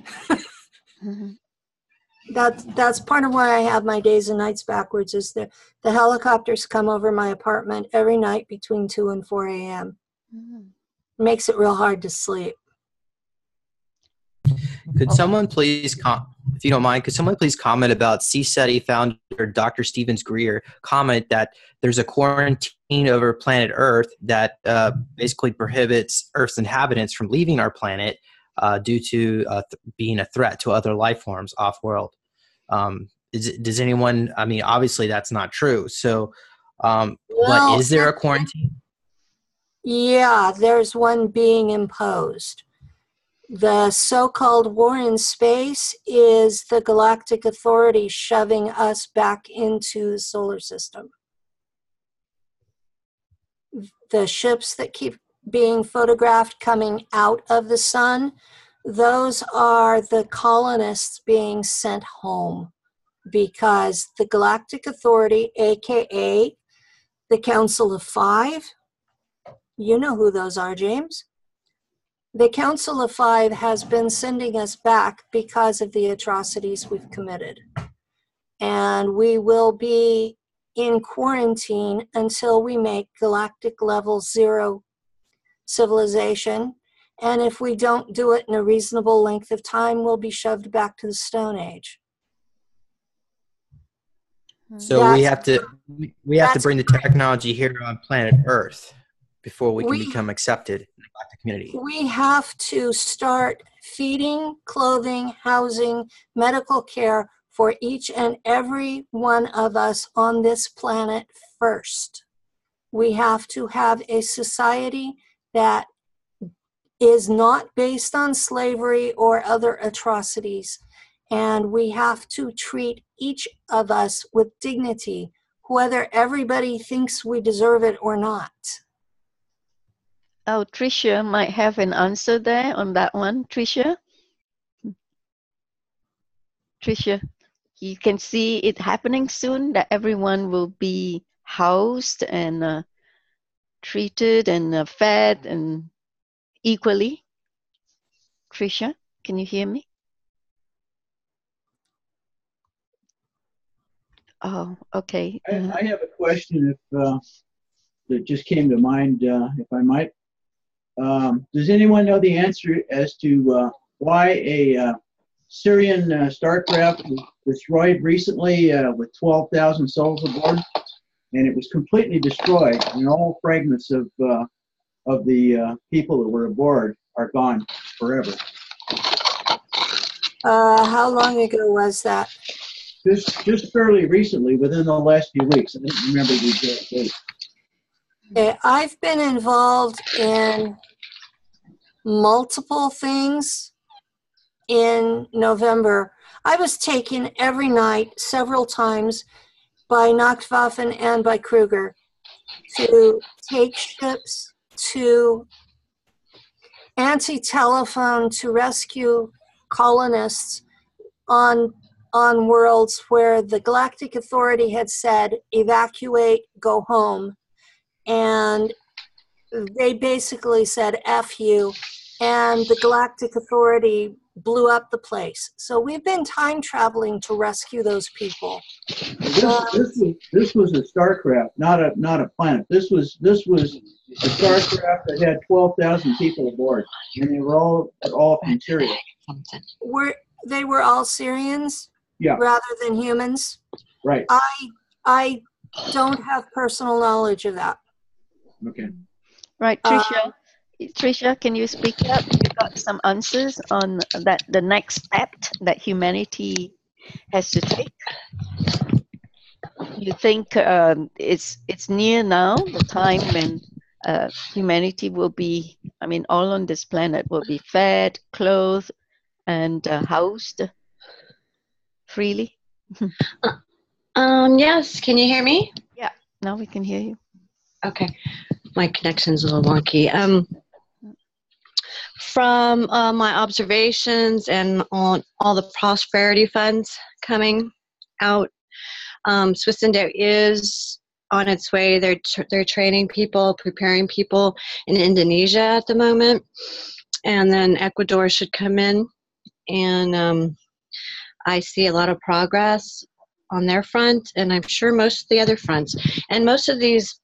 That's part of why I have my days and nights backwards, is the helicopters come over my apartment every night between 2 and 4 a.m. Makes it real hard to sleep. Could someone please, if you don't mind, could someone please comment about CSETI founder Dr. Stevens Greer comment that there's a quarantine over planet Earth that basically prohibits Earth's inhabitants from leaving our planet due to being a threat to other life forms off-world. Does anyone, I mean, obviously that's not true. So, but is there a quarantine? Yeah, there's one being imposed. The so-called war in space is the Galactic Authority shoving us back into the solar system. The ships that keep being photographed coming out of the sun, those are the colonists being sent home, because the Galactic Authority, aka the Council of Five, you know who those are, James. The Council of Five has been sending us back because of the atrocities we've committed. And we will be in quarantine until we make galactic level 0 civilization. And if we don't do it in a reasonable length of time, we'll be shoved back to the Stone Age. So we have to bring the technology here on planet Earth before we can become accepted in the galactic community. We have to start feeding, clothing, housing, medical care for each and every one of us on this planet first. We have to have a society that is not based on slavery or other atrocities. And we have to treat each of us with dignity, whether everybody thinks we deserve it or not. Oh, Tricia might have an answer there on that one. Tricia, you can see it happening soon, that everyone will be housed and treated and fed and equally. Tricia, can you hear me? Oh, okay. I have a question that just came to mind, if I might. Does anyone know the answer as to why a Syrian starcraft was destroyed recently with 12,000 souls aboard, and it was completely destroyed, and all fragments of the people that were aboard are gone forever? How long ago was that? Just fairly recently, within the last few weeks. I don't remember the exact date. I've been involved in multiple things in November. I was taken every night several times by Nachtwaffen and by Kruger to take ships, to anti-telephone, to rescue colonists on worlds where the Galactic Authority had said, evacuate, go home. And they basically said, F you. And the Galactic Authority blew up the place. So we've been time traveling to rescue those people. This was a starcraft, not a planet. This was a starcraft that had 12,000 people aboard, and they were all from Syria. They were all Syrians, Yeah, rather than humans. right. I don't have personal knowledge of that. Okay. Right, Tricia, can you speak up? You got some answers on that, the next step that humanity has to take? You think it's near now, the time when humanity will be, I mean, all on this planet will be fed, clothed, and housed freely? Yes, can you hear me? Yeah, now we can hear you. Okay, my connection's a little wonky. From my observations and on all the prosperity funds coming out, Switzerland is on its way. They're training people, preparing people in Indonesia at the moment, and then Ecuador should come in, and I see a lot of progress on their front, and I'm sure most of the other fronts, and most of these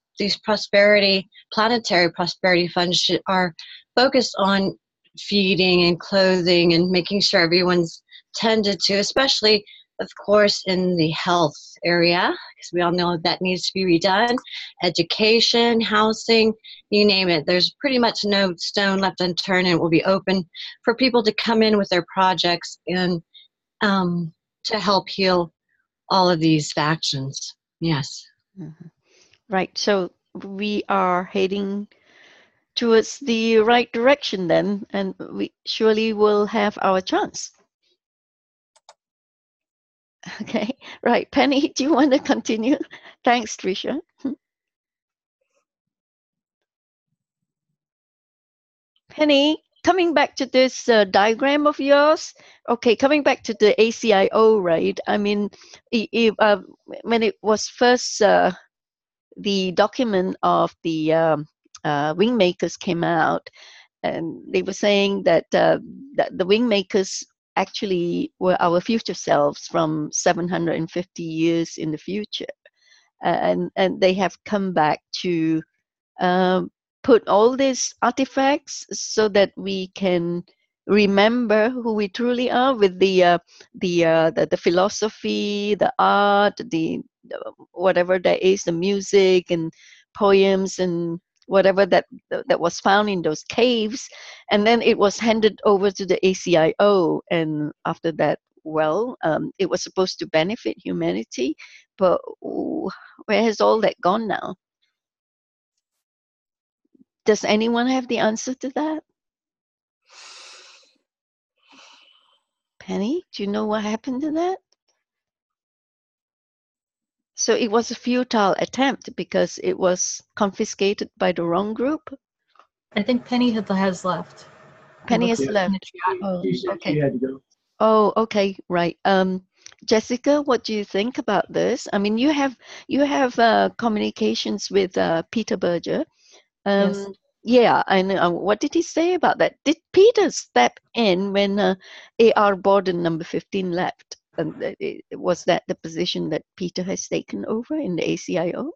planetary prosperity funds are focused on feeding and clothing and making sure everyone's tended to, especially, of course, in the health area, because we all know that needs to be redone. Education, housing, you name it. There's pretty much no stone left unturned, and it will be open for people to come in with their projects and to help heal all of these factions. Yes. Mm-hmm. Right. So we are heading towards the right direction then, and we surely will have our chance. Okay. Right. Penny, do you want to continue? Thanks, Tricia. Penny, coming back to this diagram of yours, okay, coming back to the ACIO, right? I mean, when it was first, the document of the wing makers came out, and they were saying that, that the wing makers actually were our future selves from 750 years in the future. And they have come back to put all these artifacts so that we can remember who we truly are, with the philosophy, the art, the whatever there is, the music and poems and whatever that was found in those caves, and then it was handed over to the ACIO, and after that, well, it was supposed to benefit humanity, but where has all that gone now? Does anyone have the answer to that? Penny, do you know what happened to that? So it was a futile attempt because it was confiscated by the wrong group. I think Penny has left. Penny has left. Oh, okay. She had to go. Oh, okay, right. Jessica, what do you think about this? I mean, you have communications with Peter Berger. Yes. Yeah, and what did he say about that? Did Peter step in when A.R. Borden, number 15, left? And was that the position that Peter has taken over in the ACIO?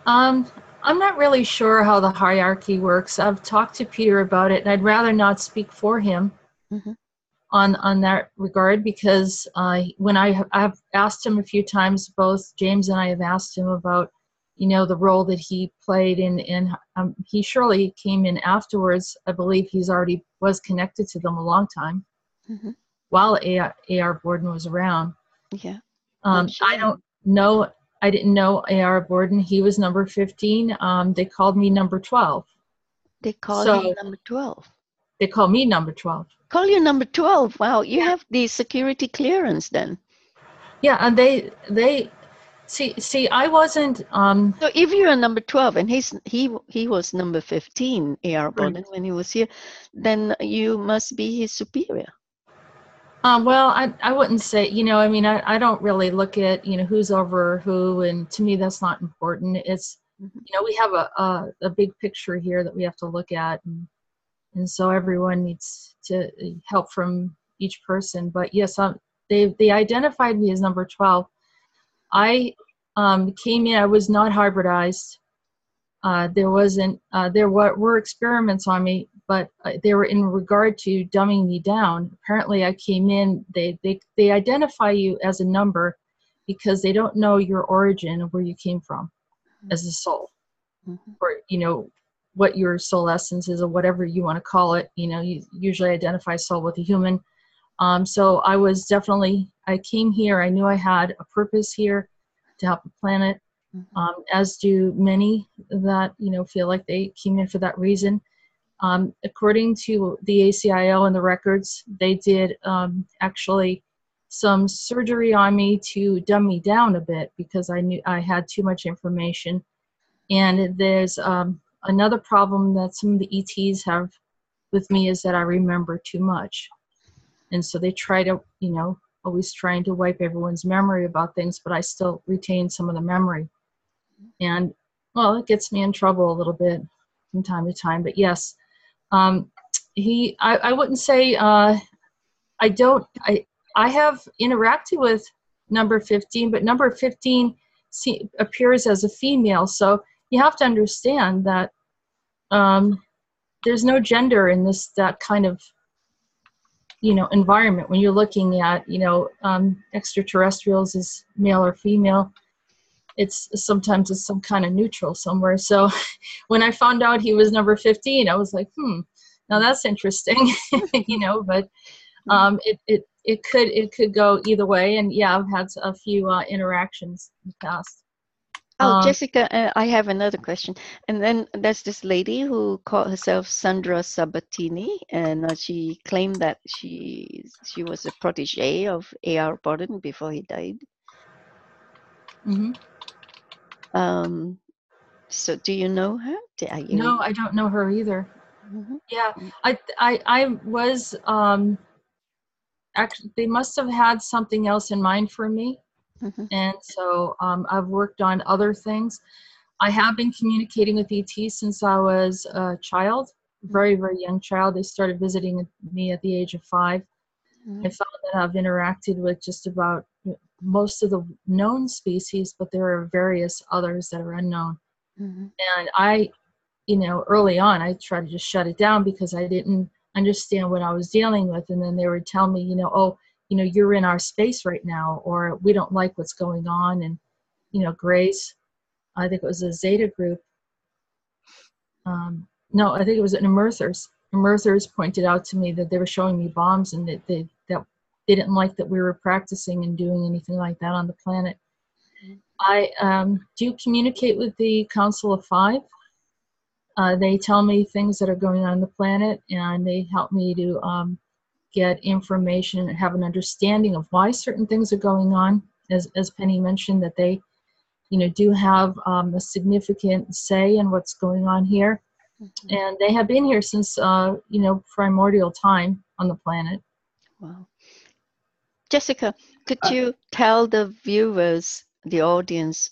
I'm not really sure how the hierarchy works. I've talked to Peter about it, and I'd rather not speak for him on that regard, because when I've asked him a few times, both James and I have asked him about, you know, the role that he played in he surely came in afterwards. I believe he's already was connected to them a long time while A.R. Borden was around. Yeah. Sure. I don't know. I didn't know A.R. Borden. He was number 15. They called me number 12. They called him number 12. They call me number 12. Call you number 12. Wow, you have the security clearance then. Yeah, and they see I wasn't So if you're number 12 and he was number 15 AR Borden when he was here, then you must be his superior. Well, I wouldn't say, you know, I mean, I don't really look at, you know, who's over who, and to me that's not important. It's, you know, we have a big picture here that we have to look at, and so everyone needs to help from each person. But yes, they identified me as number 12. I came in, I was not hybridized. There were experiments on me, but they were in regard to dumbing me down. Apparently I came in, they identify you as a number because they don't know your origin of where you came from as a soul, or, you know, what your soul essence is, or whatever you want to call it. You know, you usually identify soul with a human. So I was definitely, I came here, I knew I had a purpose here to help the planet, as do many that, you know, feel like they came in for that reason. According to the ACIO and the records, they did actually some surgery on me to dumb me down a bit because I knew I had too much information. And there's another problem that some of the ETs have with me is that I remember too much. And so they try to, you know, always trying to wipe everyone's memory about things, but I still retain some of the memory. And, well, it gets me in trouble a little bit from time to time. But yes, I wouldn't say, I have interacted with number 15, but number 15 appears as a female. So you have to understand that there's no gender in that kind of, you know, environment. When you're looking at, you know, extraterrestrials as male or female, sometimes it's some kind of neutral somewhere. So when I found out he was number 15, I was like, now that's interesting, you know, but it could go either way. And yeah, I've had a few interactions in the past. Oh, Jessica, I have another question. And then there's this lady who called herself Sandra Sabatini, and she claimed that she was a protege of A.R. Borden before he died. So do you know her? No, I don't know her either. Yeah, I was, actually, they must have had something else in mind for me. And so I've worked on other things. I have been communicating with ET since I was a child, very, very young child. They started visiting me at the age of 5. I found that I've interacted with just about most of the known species, but there are various others that are unknown. And I, you know, early on, I tried to just shut it down because I didn't understand what I was dealing with. And then they would tell me, you know, oh, you know, you're in our space right now, or we don't like what's going on. And, you know, Grace, I think it was a Zeta group. No, I think it was an Emerthers. Emerthers pointed out to me that they were showing me bombs, and that they didn't like that we were practicing and doing anything like that on the planet. I do communicate with the Council of 5. They tell me things that are going on the planet, and they help me to get information and have an understanding of why certain things are going on. As Penny mentioned, that they, you know, do have a significant say in what's going on here. And they have been here since, you know, primordial time on the planet. Wow. Jessica, could you tell the viewers, the audience,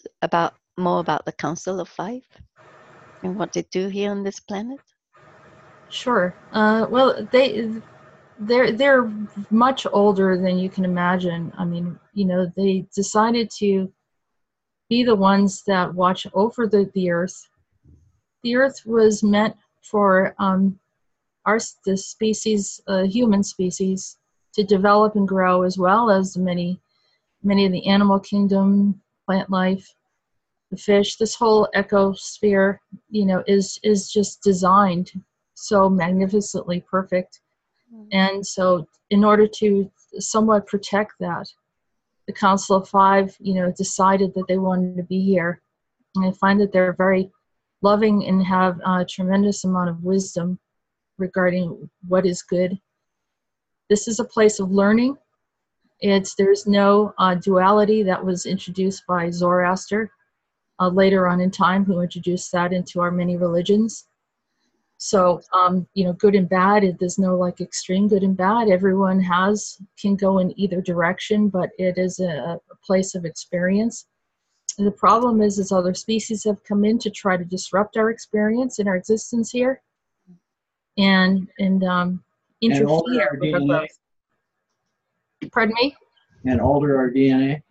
more about the Council of 5 and what they do here on this planet? Sure. Well, they're much older than you can imagine. I mean, you know, they decided to be the ones that watch over the Earth. The Earth was meant for the species, human species, to develop and grow, as well as many of the animal kingdom, plant life, the fish. This whole ecosphere, you know, is just designed so magnificently perfect. And so in order to somewhat protect that, the Council of 5, you know, decided that they wanted to be here. And I find that they're very loving and have a tremendous amount of wisdom. regarding what is good. This is a place of learning. There's no duality that was introduced by Zoroaster later on in time, who introduced that into our many religions. So, good and bad, there's no like extreme good and bad. Everyone can go in either direction, but it is a place of experience. And the problem is other species have come in to try to disrupt our experience and our existence here, and interfere with our growth. Pardon me? And alter our DNA.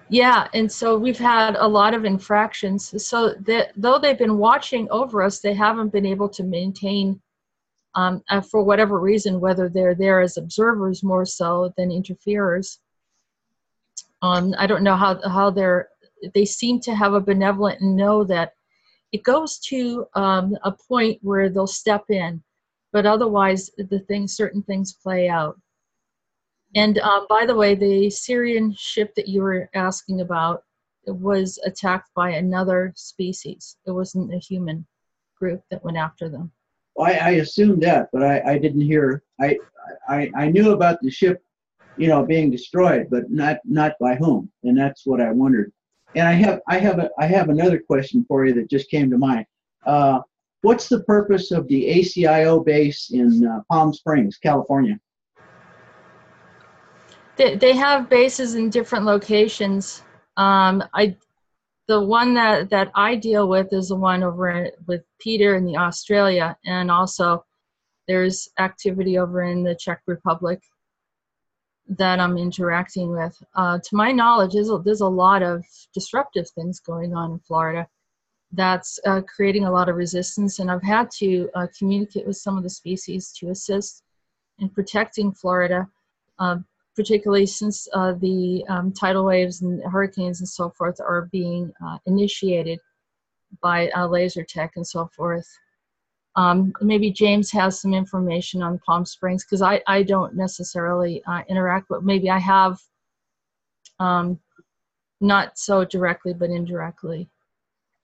Yeah, and so we've had a lot of infractions. So though they've been watching over us, they haven't been able to maintain, for whatever reason, whether they're there as observers more so than interferers. I don't know how they seem to have a benevolent and know that it goes to a point where they'll step in, but otherwise certain things play out. And by the way, the Syrian ship that you were asking about, it was attacked by another species. It wasn't a human group that went after them. Well, I assumed that, but I didn't hear. I knew about the ship, being destroyed, but not by whom, and that's what I wondered. And I have another question for you that just came to mind. What's the purpose of the ACIO base in Palm Springs, California? They have bases in different locations. The one that I deal with is the one over with Peter in the Australia, and also there's activity over in the Czech Republic that I'm interacting with. To my knowledge, there's a lot of disruptive things going on in Florida that's creating a lot of resistance, and I've had to communicate with some of the species to assist in protecting Florida, particularly since the tidal waves and hurricanes and so forth are being initiated by laser tech and so forth. Maybe James has some information on Palm Springs, because I don't necessarily interact, but maybe I have, not so directly, but indirectly.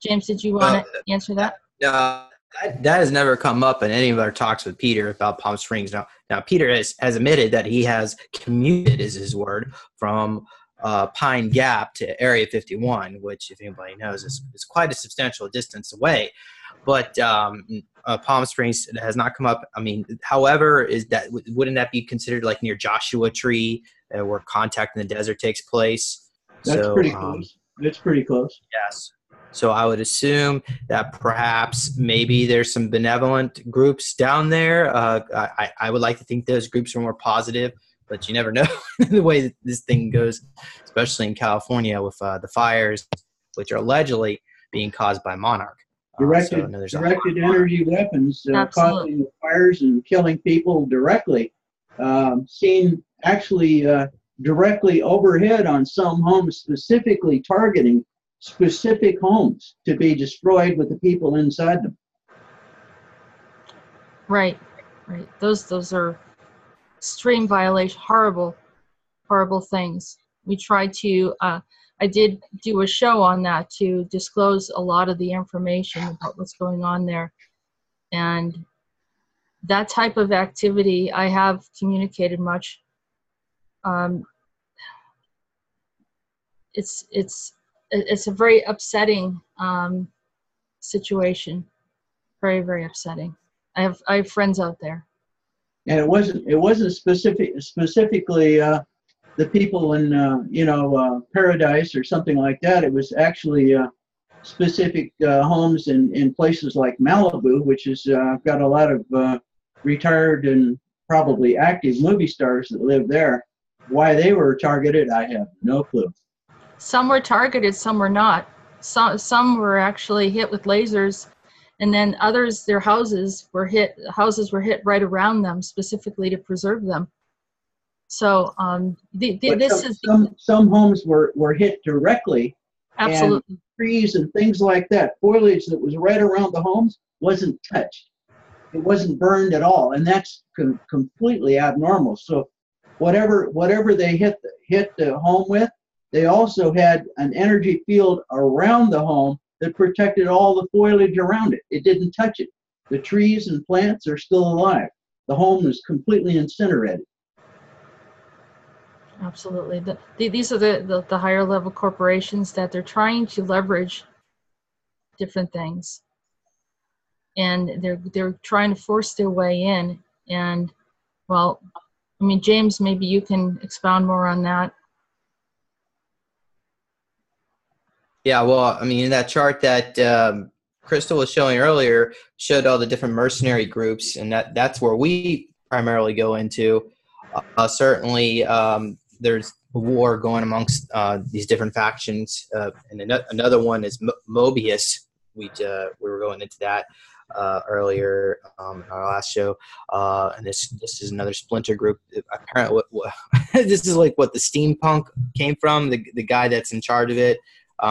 James, did you want to answer that? That has never come up in any of our talks with Peter about Palm Springs. Now Peter has admitted that he has commuted, is his word, from Pine Gap to Area 51, which, if anybody knows, is quite a substantial distance away. But Palm Springs has not come up. I mean, however, wouldn't that be considered like near Joshua Tree, where contact in the desert takes place? That's pretty close. It's pretty close. Yes. So I would assume that perhaps maybe there's some benevolent groups down there. I would like to think those groups are more positive, but you never know the way that this thing goes, especially in California with the fires, which are allegedly being caused by Monarch. Directed energy weapons causing the fires and killing people directly. Seen actually directly overhead on some homes, specifically targeting specific homes to be destroyed with the people inside them. Right. Those are extreme violation, horrible things. We tried to, I did do a show on that to disclose a lot of the information about what's going on there. And that type of activity, I have communicated much. It's a very upsetting situation. Very, very upsetting. I have friends out there. And it wasn't specifically the people in Paradise or something like that. It was actually specific homes in places like Malibu, which has got a lot of retired and probably active movie stars that live there. Why they were targeted, I have no clue. Some were targeted, some were not. Some were actually hit with lasers, and then others, their houses were hit right around them, specifically to preserve them. So some homes were hit directly. Absolutely. And trees and things like that, foliage that was right around the homes wasn't touched. It wasn't burned at all, and that's completely abnormal. So whatever they hit the home with, they also had an energy field around the home that protected all the foliage around it. It didn't touch it. The trees and plants are still alive. The home is completely incinerated. Absolutely. These are the higher level corporations that they're trying to leverage different things, and they're trying to force their way in. And well, I mean, James, maybe you can expound more on that. Yeah, well, I mean, in that chart that Crystal was showing earlier showed all the different mercenary groups, and that's where we primarily go into. Certainly, there's a war going amongst these different factions, and another one is Mobius. We were going into that earlier in our last show, and this is another splinter group. Apparently, this is like what the steampunk came from. The guy that's in charge of it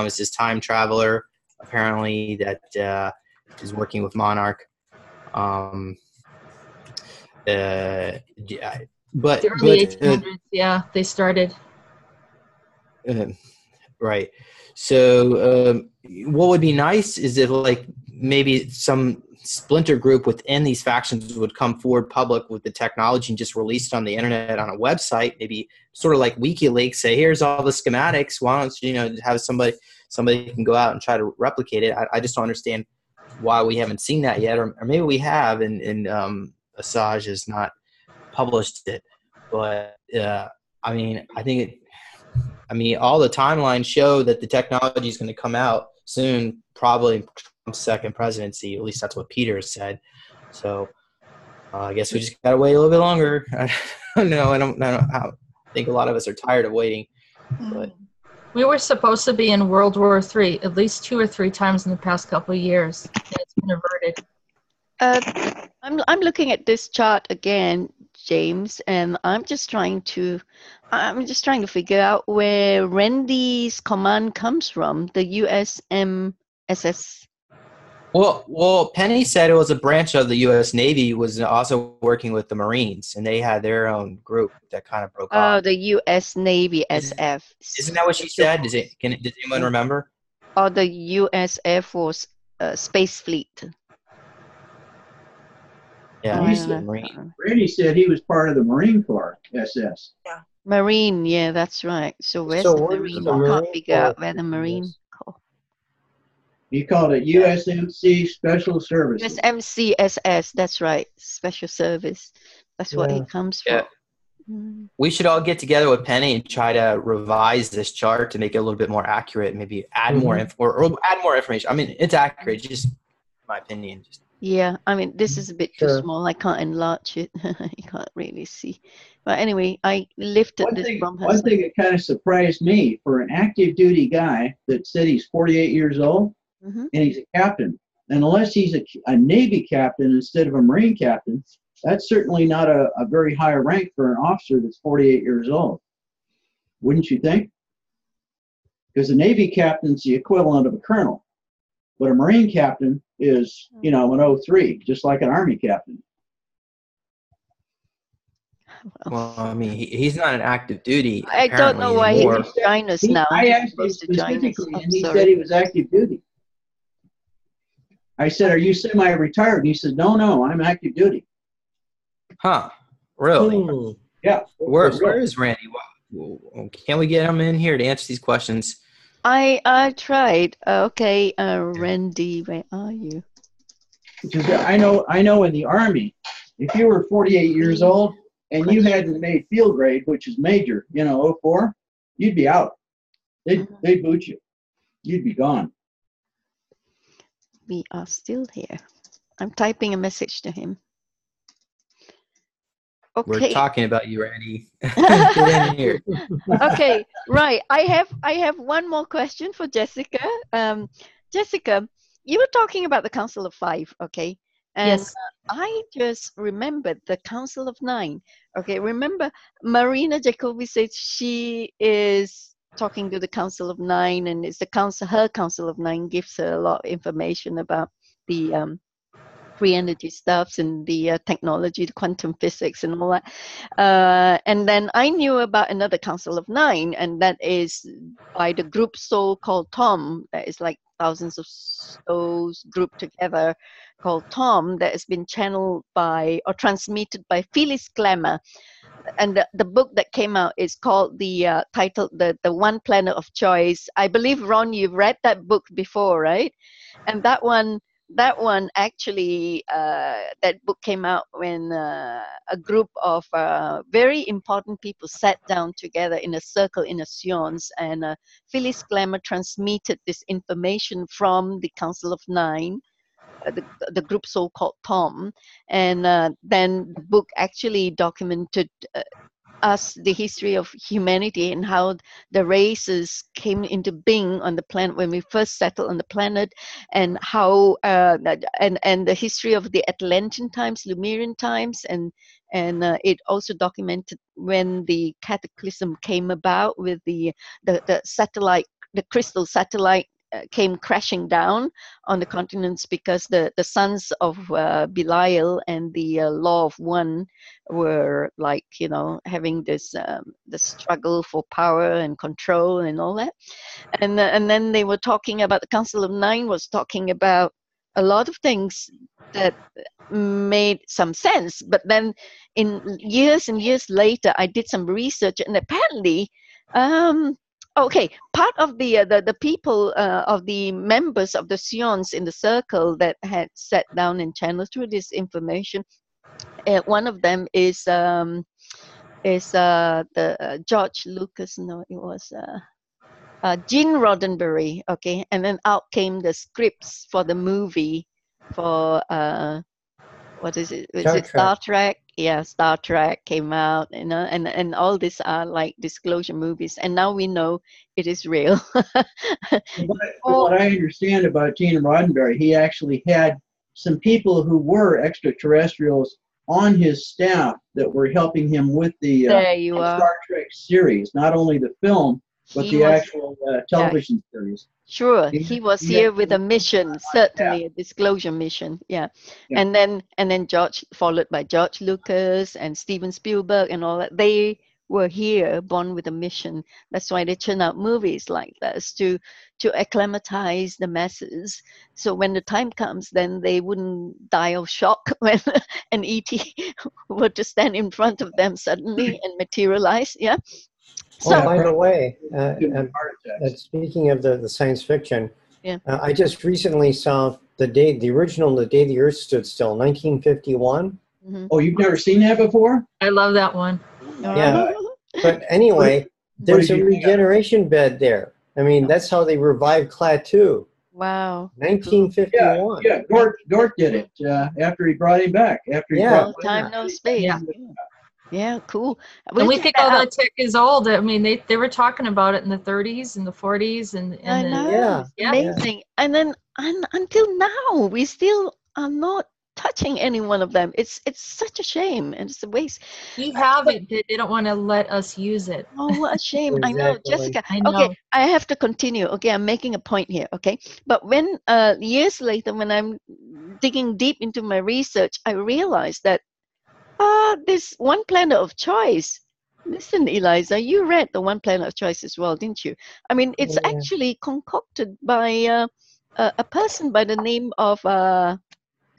is this time traveler, apparently, that is working with Monarch. Yeah. But the early 1800s, yeah, they started. Right. So what would be nice is if like maybe some splinter group within these factions would come forward public with the technology and just release it on the internet on a website, maybe sort of like WikiLeaks, say, here's all the schematics. Why don't you have somebody can go out and try to replicate it. I just don't understand why we haven't seen that yet, or maybe we have and Assange has not published it. But I mean, all the timelines show that the technology is going to come out soon, probably Trump's second presidency. At least that's what Peter has said. So I guess we just got to wait a little bit longer. I don't know. I don't know how. I think a lot of us are tired of waiting. But we were supposed to be in World War III at least 2 or 3 times in the past couple of years. And it's been averted. I'm looking at this chart again, James, and I'm just trying to figure out where Randy's command comes from, the USMSS. Well, Penny said it was a branch of the U.S. Navy was also working with the Marines, and they had their own group that kind of broke off. Oh, the U.S. Navy SF. Isn't that what she said? Does anyone remember? Or the U.S. Air Force Space Fleet. Yeah, Randy said he was part of the Marine Corps SS. Yeah. Marine, yeah, that's right. So where's the Marine? I can't figure out where the Marine Corps. He called it USMC Special Services. USMCSS, that's right. Special Service. That's what it comes from. Yeah. We should all get together with Penny and try to revise this chart to make it a little bit more accurate. Maybe add more or add more information. I mean, it's accurate. Just my opinion. Yeah, I mean, this is a bit too small. I can't enlarge it. You can't really see. But anyway, I lifted this from her. One thing that kind of surprised me, for an active duty guy that said he's 48 years old and he's a captain, and unless he's a Navy captain instead of a Marine captain, that's certainly not a very high rank for an officer that's 48 years old. Wouldn't you think? Because a Navy captain's the equivalent of a colonel. But a Marine captain is, an 03, just like an Army captain. Well, I mean, he's not an active duty. I don't know why he would join us now. I asked him specifically, and he said he was active duty. I said, "Are you semi-retired?" And he said, "No, I'm active duty." Huh? Really? Yeah. Where is Randy? Can we get him in here to answer these questions? I tried. Okay, Randy, where are you? Because I know in the Army, if you were 48 years old and you hadn't made field grade, which is major, 04, you'd be out. They'd boot you. You'd be gone. We are still here. I'm typing a message to him. Okay. We're talking about you, Randy. Get in here. Okay, right. I have one more question for Jessica. Jessica, you were talking about the Council of 5, okay? And yes. I just remembered the Council of 9. Okay, remember Marina Jacobi said she is talking to the Council of 9, and it's her Council of 9 gives her a lot of information about the free energy stuffs and the technology, the quantum physics and all that. And then I knew about another Council of 9, and that is by the group so-called Tom, that is like thousands of souls grouped together called Tom that has been channeled by or transmitted by Phyllis Cramer. And the book that came out is called titled the One Planet of Choice. I believe, Ron, you've read that book before, right? And that one actually, that book came out when a group of very important people sat down together in a circle in a seance, and Phyllis Cramer transmitted this information from the Council of Nine, the group so-called Tom, and then the book actually documented us the history of humanity and how the races came into being on the planet when we first settled on the planet, and how and the history of the Atlantean times, Lemurian times, and it also documented when the cataclysm came about with the satellite, the crystal satellite came crashing down on the continents because the sons of Belial and the Law of One were, like, you know, having this the struggle for power and control and all that, and then they were talking about, the Council of Nine was talking about a lot of things that made some sense. But then in years and years later, I did some research, and apparently okay, part of the people of the members of the Sions in the circle that had sat down and channeled through this information, one of them is the George Lucas. No, it was Gene Roddenberry. Okay, and then out came the scripts for the movie for what is it? Is it Star Trek? Yeah, Star Trek came out, you know, and all these are like disclosure movies, and now we know it is real. What I understand about Gene Roddenberry, he actually had some people who were extraterrestrials on his staff that were helping him with the Star Trek series, not only the film, but the actual television series. Sure, he was here with a mission, certainly a disclosure mission. Yeah. And then George, followed by George Lucas and Steven Spielberg and all that. They were here, born with a mission. That's why they churn out movies like this to acclimatize the masses. So when the time comes, then they wouldn't die of shock when an ET were to stand in front of them suddenly and materialize. Yeah. So, by the way, speaking of the science fiction, I just recently saw the original The Day the Earth Stood Still, 1951. Mm-hmm. Oh, you've never seen that before? I love that one. Yeah, but anyway, there's a regeneration bed there. I mean, that's how they revived Klaatu. Wow. 1951. Yeah, Gort did it after he brought him back. Time, no space. Yeah, cool. And we think all that tech is old. I mean, they were talking about it in the 30s and the 40s and I know. Amazing. And then until now, we still are not touching any one of them. It's such a shame, and it's a waste. You have it, but they don't want to let us use it. Oh, what a shame. Exactly. I know, Jessica. I know. Okay, I have to continue. Okay, I'm making a point here. Okay, but when years later, when I'm digging deep into my research, I realized that this One Planet of Choice. Listen, Eliza, you read the One Planet of Choice as well, didn't you? I mean, it's actually concocted by a person by the name of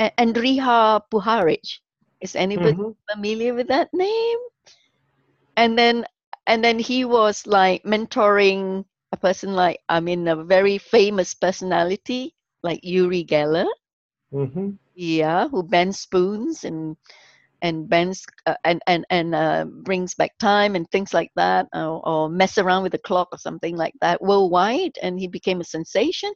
Andrija Puharich. Is anybody familiar with that name? And then he was like mentoring a person like, I mean, a very famous personality like Uri Geller. Yeah, who bends spoons and bends and brings back time and things like that, or mess around with the clock or something like that worldwide, and he became a sensation.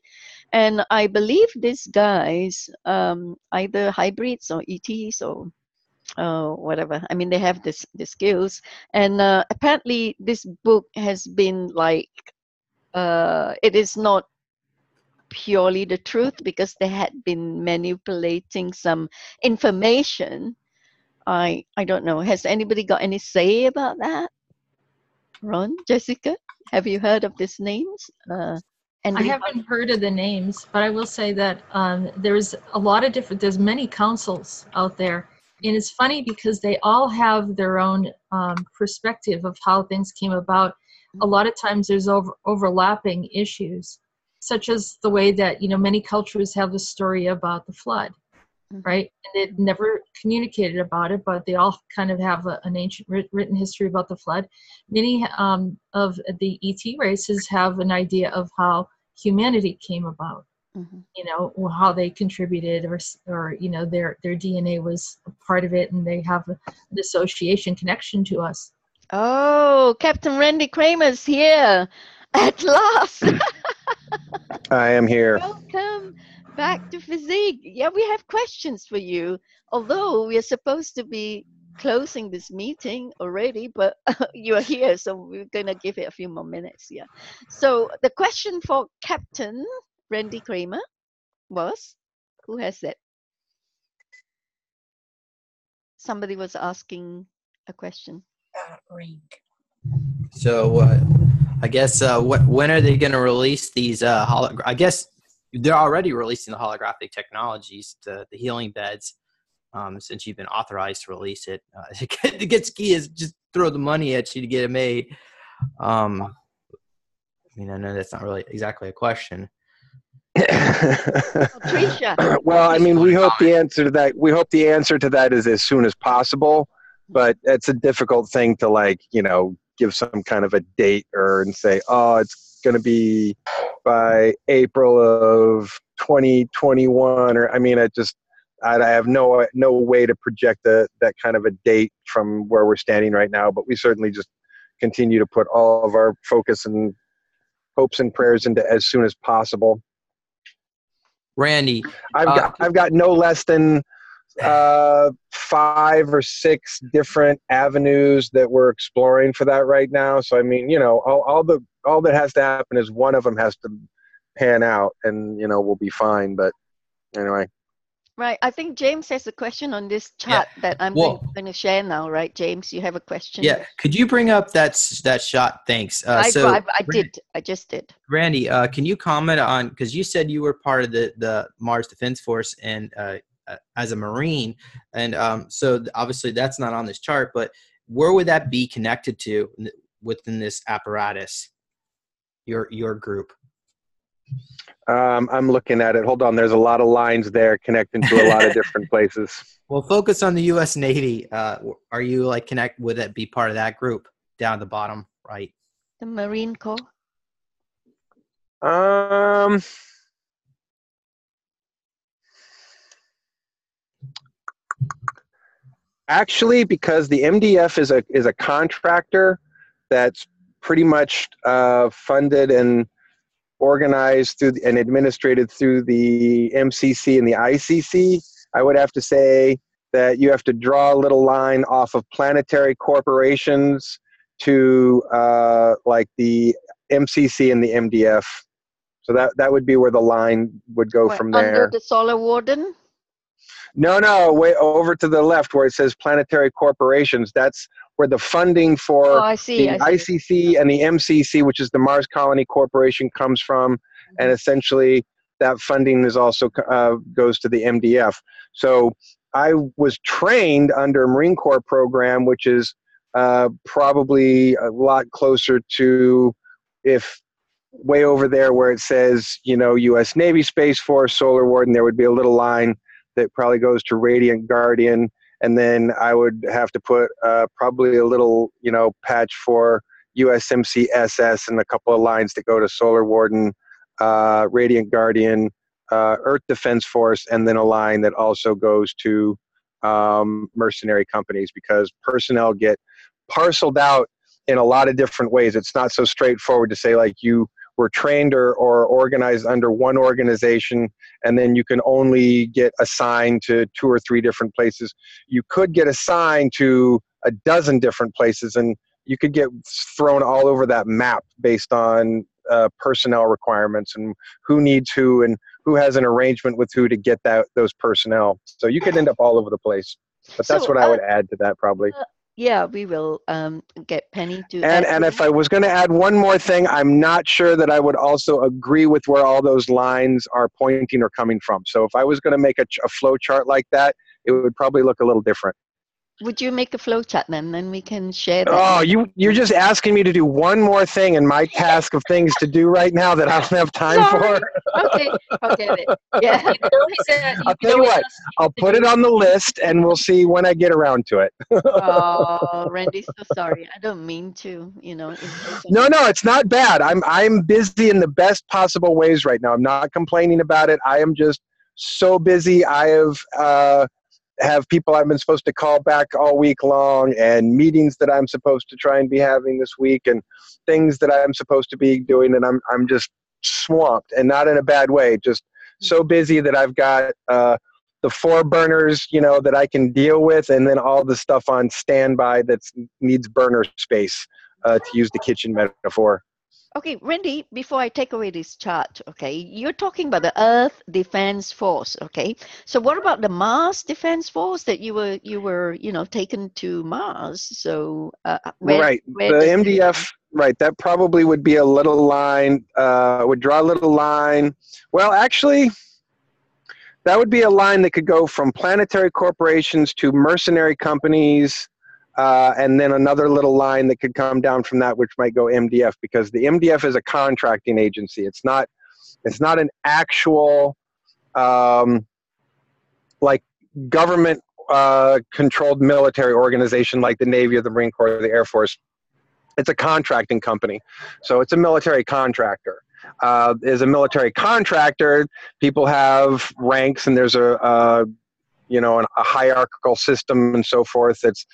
And I believe these guys, either hybrids or ETs or whatever. I mean, they have the skills, and apparently this book has been like, it is not purely the truth, because they had been manipulating some information. I don't know. Has anybody got any say about that? Ron, Jessica, have you heard of these names? I haven't heard of the names, but I will say that there's a lot of there's many councils out there. And it's funny because they all have their own perspective of how things came about. A lot of times there's overlapping issues. such as the way that, many cultures have the story about the flood, right? And they never communicated about it, but they all kind of have an ancient written history about the flood. Many of the ET races have an idea of how humanity came about, or how they contributed, or their DNA was a part of it, and they have an association connection to us. Oh, Captain Randy Cramer's here at last. I am here. Welcome back to FESIG. Yeah, we have questions for you, although we are supposed to be closing this meeting already, but you are here, so we're going to give it a few more minutes. Yeah. So the question for Captain Randy Cramer was, who has that? Somebody was asking a question. Rink. So I guess when are they going to release these I guess they're already releasing the holographic technologies, the healing beds, since you've been authorized to release it. To get skiers, just throw the money at you to get it made. I know that's not really exactly a question. Tricia. Well, we hope the answer to that. We hope the answer to that is as soon as possible. But it's a difficult thing to give some kind of a date and say, oh, it's going to be by April of 2021, or I have no way to project that kind of a date from where we're standing right now. But we certainly just continue to put all of our focus and hopes and prayers into as soon as possible. Randy, I've got no less than 5 or 6 different avenues that we're exploring for that right now. So all that has to happen is one of them has to pan out, and we'll be fine. But anyway. Right. I think James has a question on this chart that I'm going to share now, right? James, you have a question? Yeah. Could you bring up that shot? Thanks. I did. I just did. Randy, can you comment on, because you said you were part of the Mars Defense Force and as a Marine, and so obviously that's not on this chart, but where would that be connected to within this apparatus, your group? I'm looking at it. Hold on. There's a lot of lines there connecting to a lot of different places. Well, focus on the U.S. Navy. Are you would that be part of that group down at the bottom right? The Marine Corps? Actually, because the MDF is a contractor that's pretty much funded and organized through and administrated through the MCC and the ICC, I would have to say that you have to draw a little line off of planetary corporations to the MCC and the MDF. So that would be where the line would go from there. Under the Solar Warden? No, way over to the left where it says planetary corporations. That's where the funding for the ICC and the MCC, which is the Mars Colony Corporation, comes from. And essentially that funding is also goes to the MDF. So I was trained under a Marine Corps program, which is probably a lot closer to way over there where it says, U.S. Navy Space Force, Solar Warden, there would be a little line that probably goes to Radiant Guardian. And then I would have to put probably a little, patch for USMC SS and a couple of lines that go to Solar Warden, Radiant Guardian, Earth Defense Force, and then a line that also goes to mercenary companies, because personnel get parceled out in a lot of different ways. It's not so straightforward to say you were trained or organized under one organization and then you can only get assigned to 2 or 3 different places. You could get assigned to a dozen different places, and you could get thrown all over that map based on personnel requirements and who needs who and who has an arrangement with who to get those personnel. So you could end up all over the place. But that's what I would add to that probably. Yeah, we will get Penny to and if I was going to add one more thing, I'm not sure that I would also agree with where all those lines are pointing or coming from. So if I was going to make a flow chart like that, it would probably look a little different. would you make a flow chart then? Then we can share that. Oh, you're just asking me to do one more thing in my task of things to do right now that I don't have time for. Okay, forget it. Yeah. I'll tell you what, I'll put it on the list and we'll see when I get around to it. Oh, Randy, so sorry. I don't mean to, No, it's not bad. I'm busy in the best possible ways right now. I'm not complaining about it. I am just so busy. I have people I've been supposed to call back all week long, and meetings that I'm supposed to try and be having this week, and things that I'm supposed to be doing, and I'm just swamped, and not in a bad way, just so busy that I've got the 4 burners, that I can deal with, and then all the stuff on standby that needs burner space, to use the kitchen metaphor. Okay, Randy, before I take away this chart, okay, you're talking about the Earth Defense Force, okay? So what about the Mars Defense Force that you were taken to Mars? So where the MDF, right, that probably would be a little line, would draw a little line. Well, actually, that would be a line that could go from planetary corporations to mercenary companies, and then another little line that could come down from that, which might go MDF, because the MDF is a contracting agency. It's not an actual like government controlled military organization like the Navy or the Marine Corps or the Air Force. It's a contracting company, so it's a military contractor. As a military contractor, people have ranks, and there's a hierarchical system and so forth. That's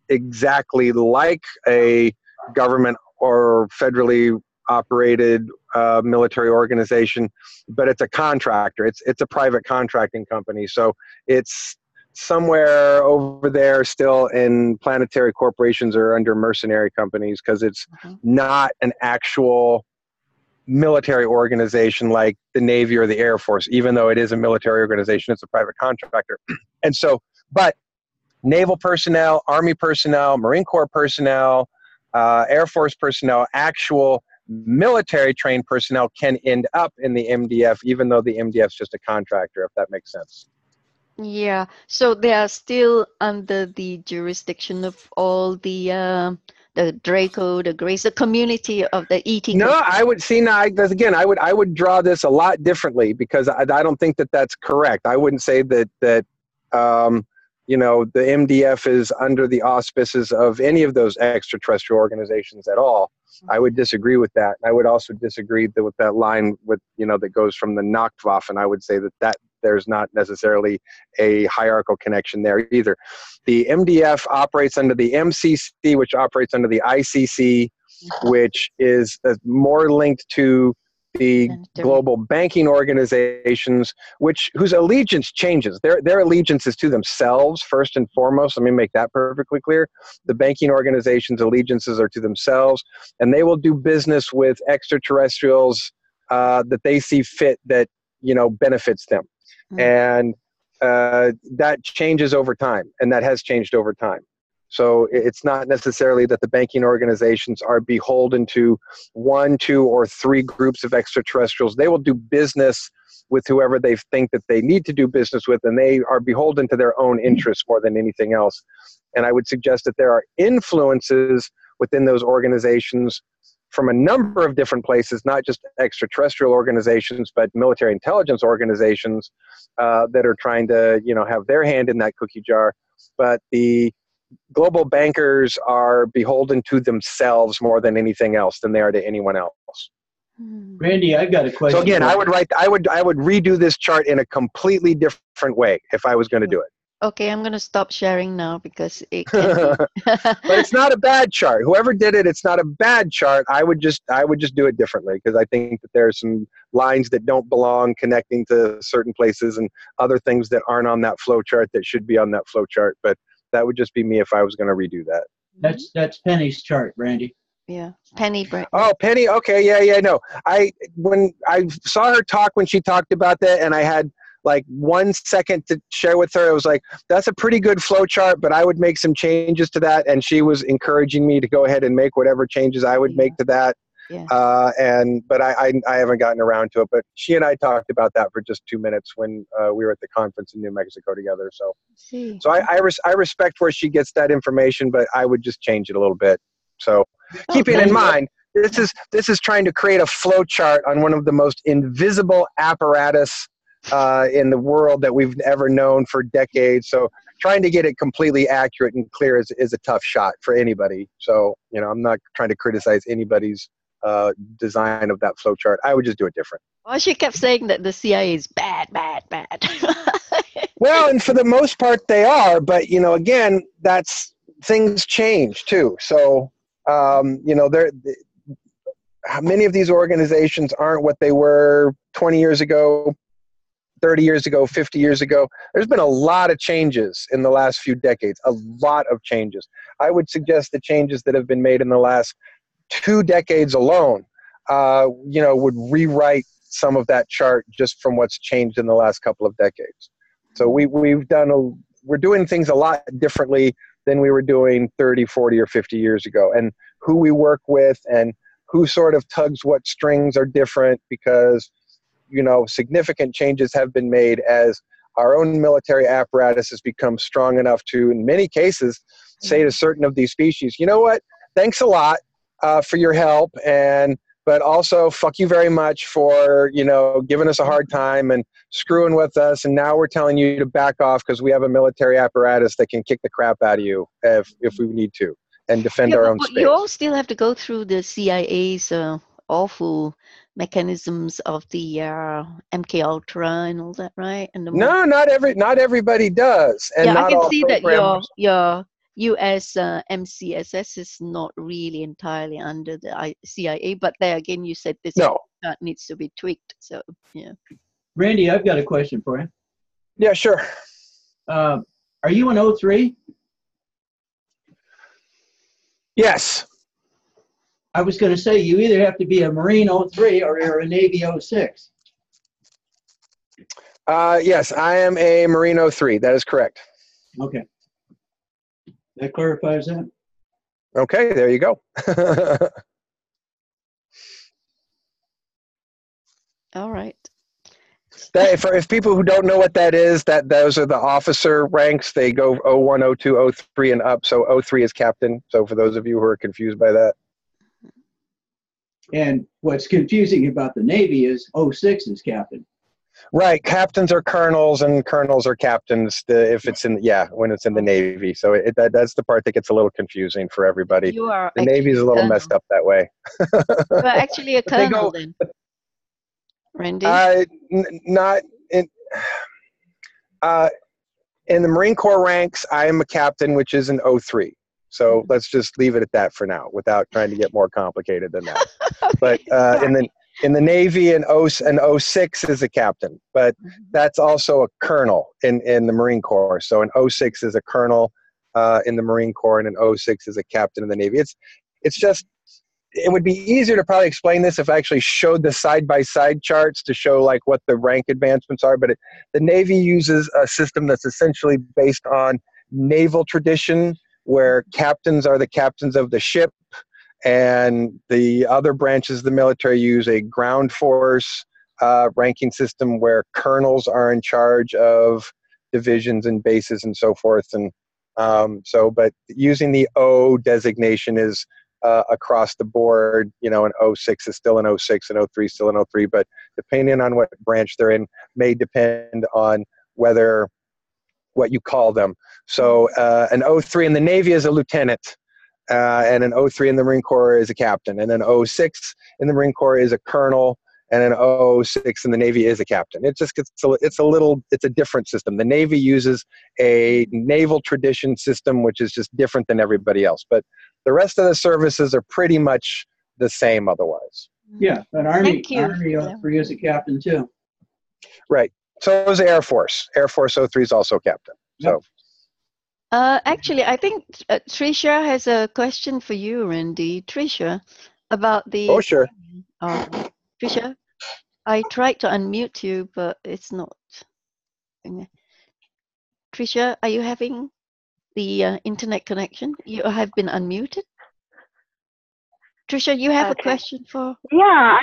exactly like a government or federally operated military organization, but it's a contractor. It's a private contracting company. So it's somewhere over there still in planetary corporations or under mercenary companies, because it's not an actual military organization like the Navy or the Air Force. Even though it is a military organization, it's a private contractor. And so, but Naval personnel, Army personnel, Marine Corps personnel, Air Force personnel, actual military trained personnel can end up in the MDF, even though the MDF is just a contractor, if that makes sense. Yeah, so they are still under the jurisdiction of all the Draco, the Grace, the community of the ET. No, I would see now. Again, I would draw this a lot differently, because I don't think that that's correct. I wouldn't say that the MDF is under the auspices of any of those extraterrestrial organizations at all. I would disagree with that. I would also disagree with that line with that goes from the Nachtwaffen. I would say that there's not necessarily a hierarchical connection there either. The MDF operates under the MCC, which operates under the ICC, which is more linked to the global banking organizations, whose allegiance changes. Their allegiance is to themselves first and foremost. Let me make that perfectly clear. The banking organizations' allegiances are to themselves, and they will do business with extraterrestrials that they see fit that benefits them. And that changes over time, and that has changed over time. So it's not necessarily that the banking organizations are beholden to 1, 2, or 3 groups of extraterrestrials. They will do business with whoever they think that they need to do business with, and they are beholden to their own interests more than anything else. And I would suggest that there are influences within those organizations from a number of different places, not just extraterrestrial organizations, but military intelligence organizations that are trying to, have their hand in that cookie jar. But the global bankers are beholden to themselves more than anything else than they are to anyone else. Randy, I've got a question. So again, I would redo this chart in a completely different way if I was going to do it. Okay, I'm going to stop sharing now because it can be. But it's not a bad chart. Whoever did it, it's not a bad chart. I would just do it differently, because I think that there's some lines that don't belong connecting to certain places and other things that aren't on that flow chart that should be on that flow chart. But that would just be me if I was going to redo that. That's Penny's chart, Randy. Yeah, Penny. Oh, Penny. Okay, yeah. No, when I saw her talk when she talked about that, and I had like 1 second to share with her, I was like, that's a pretty good flow chart, but I would make some changes to that. And she was encouraging me to go ahead and make whatever changes I would make to that. Yeah. But I haven't gotten around to it. But she and I talked about that for just 2 minutes when we were at the conference in New Mexico together. So, I respect where she gets that information, but I would just change it a little bit. So, keeping in mind, this is trying to create a flow chart on one of the most invisible apparatus in the world that we've ever known for decades. So, trying to get it completely accurate and clear is a tough shot for anybody. So, I'm not trying to criticize anybody's design of that flow chart. I would just do it different. Well, she kept saying that the CIA is bad. Well, and for the most part they are, but again, that's things change too. So many of these organizations aren't what they were 20 years ago, 30 years ago, 50 years ago. There's been a lot of changes in the last few decades, a lot of changes. I would suggest the changes that have been made in the last 2 decades alone, would rewrite some of that chart just from what's changed in the last couple of decades. So we're doing things a lot differently than we were doing 30, 40, or 50 years ago. And who we work with and who sort of tugs what strings are different because, significant changes have been made as our own military apparatus has become strong enough to, in many cases, say to certain of these species, you know what, thanks a lot for your help, but also fuck you very much for, giving us a hard time and screwing with us. And now we're telling you to back off because we have a military apparatus that can kick the crap out of you if we need to and defend our own space. You all still have to go through the CIA's awful mechanisms of the MK Ultra and all that, right? And no, not everybody does. And I can see that your US MCSS is not really entirely under the CIA, but there again, you said this needs to be tweaked. So, yeah. Randy, I've got a question for you. Yeah, sure. Are you an 03? Yes. I was going to say, you either have to be a Marine 03 or you're a Navy 06. Yes, I am a Marine 03. That is correct. Okay. That clarifies that. Okay, there you go. All right. If people who don't know what that is, those are the officer ranks. They go 01, 02, 03 and up. So 03 is captain. So for those of you who are confused by that. And what's confusing about the Navy is 06 is captain. Right, captains are colonels and colonels are captains. When it's in the Navy, so that's the part that gets a little confusing for everybody. The Navy is a little messed up that way. You're actually a colonel then, Randy. Not in. In the Marine Corps ranks, I am a captain, which is an 03. So let's just leave it at that for now, without trying to get more complicated than that. But in the Navy, an 06 is a captain, but that's also a colonel in the Marine Corps. So an 06 is a colonel in the Marine Corps, and an 06 is a captain in the Navy. It would be easier to probably explain this if I actually showed the side-by-side charts to show like what the rank advancements are. But the Navy uses a system that's essentially based on naval tradition, where captains are the captains of the ship, and the other branches of the military use a ground force ranking system where colonels are in charge of divisions and bases and so forth. And but using the O designation is across the board. An 06 is still an 06, an 03 is still an 03, but depending on what branch they're in may depend on what you call them. So an 03 in the Navy is a lieutenant, and an 03 in the Marine Corps is a captain, and an 06 in the Marine Corps is a colonel, and an 06 in the Navy is a captain. It's a different system. The Navy uses a naval tradition system, which is just different than everybody else. But the rest of the services are pretty much the same otherwise. Yeah, an Army 03 is a captain too. Right. So is the Air Force. Air Force 03 is also captain. So. Actually, I think Tricia has a question for you, Randy. Tricia, about the... Oh, sure. Tricia, I tried to unmute you, but it's not. Tricia, are you having the internet connection? You have been unmuted. Tricia, you have a question for? Yeah,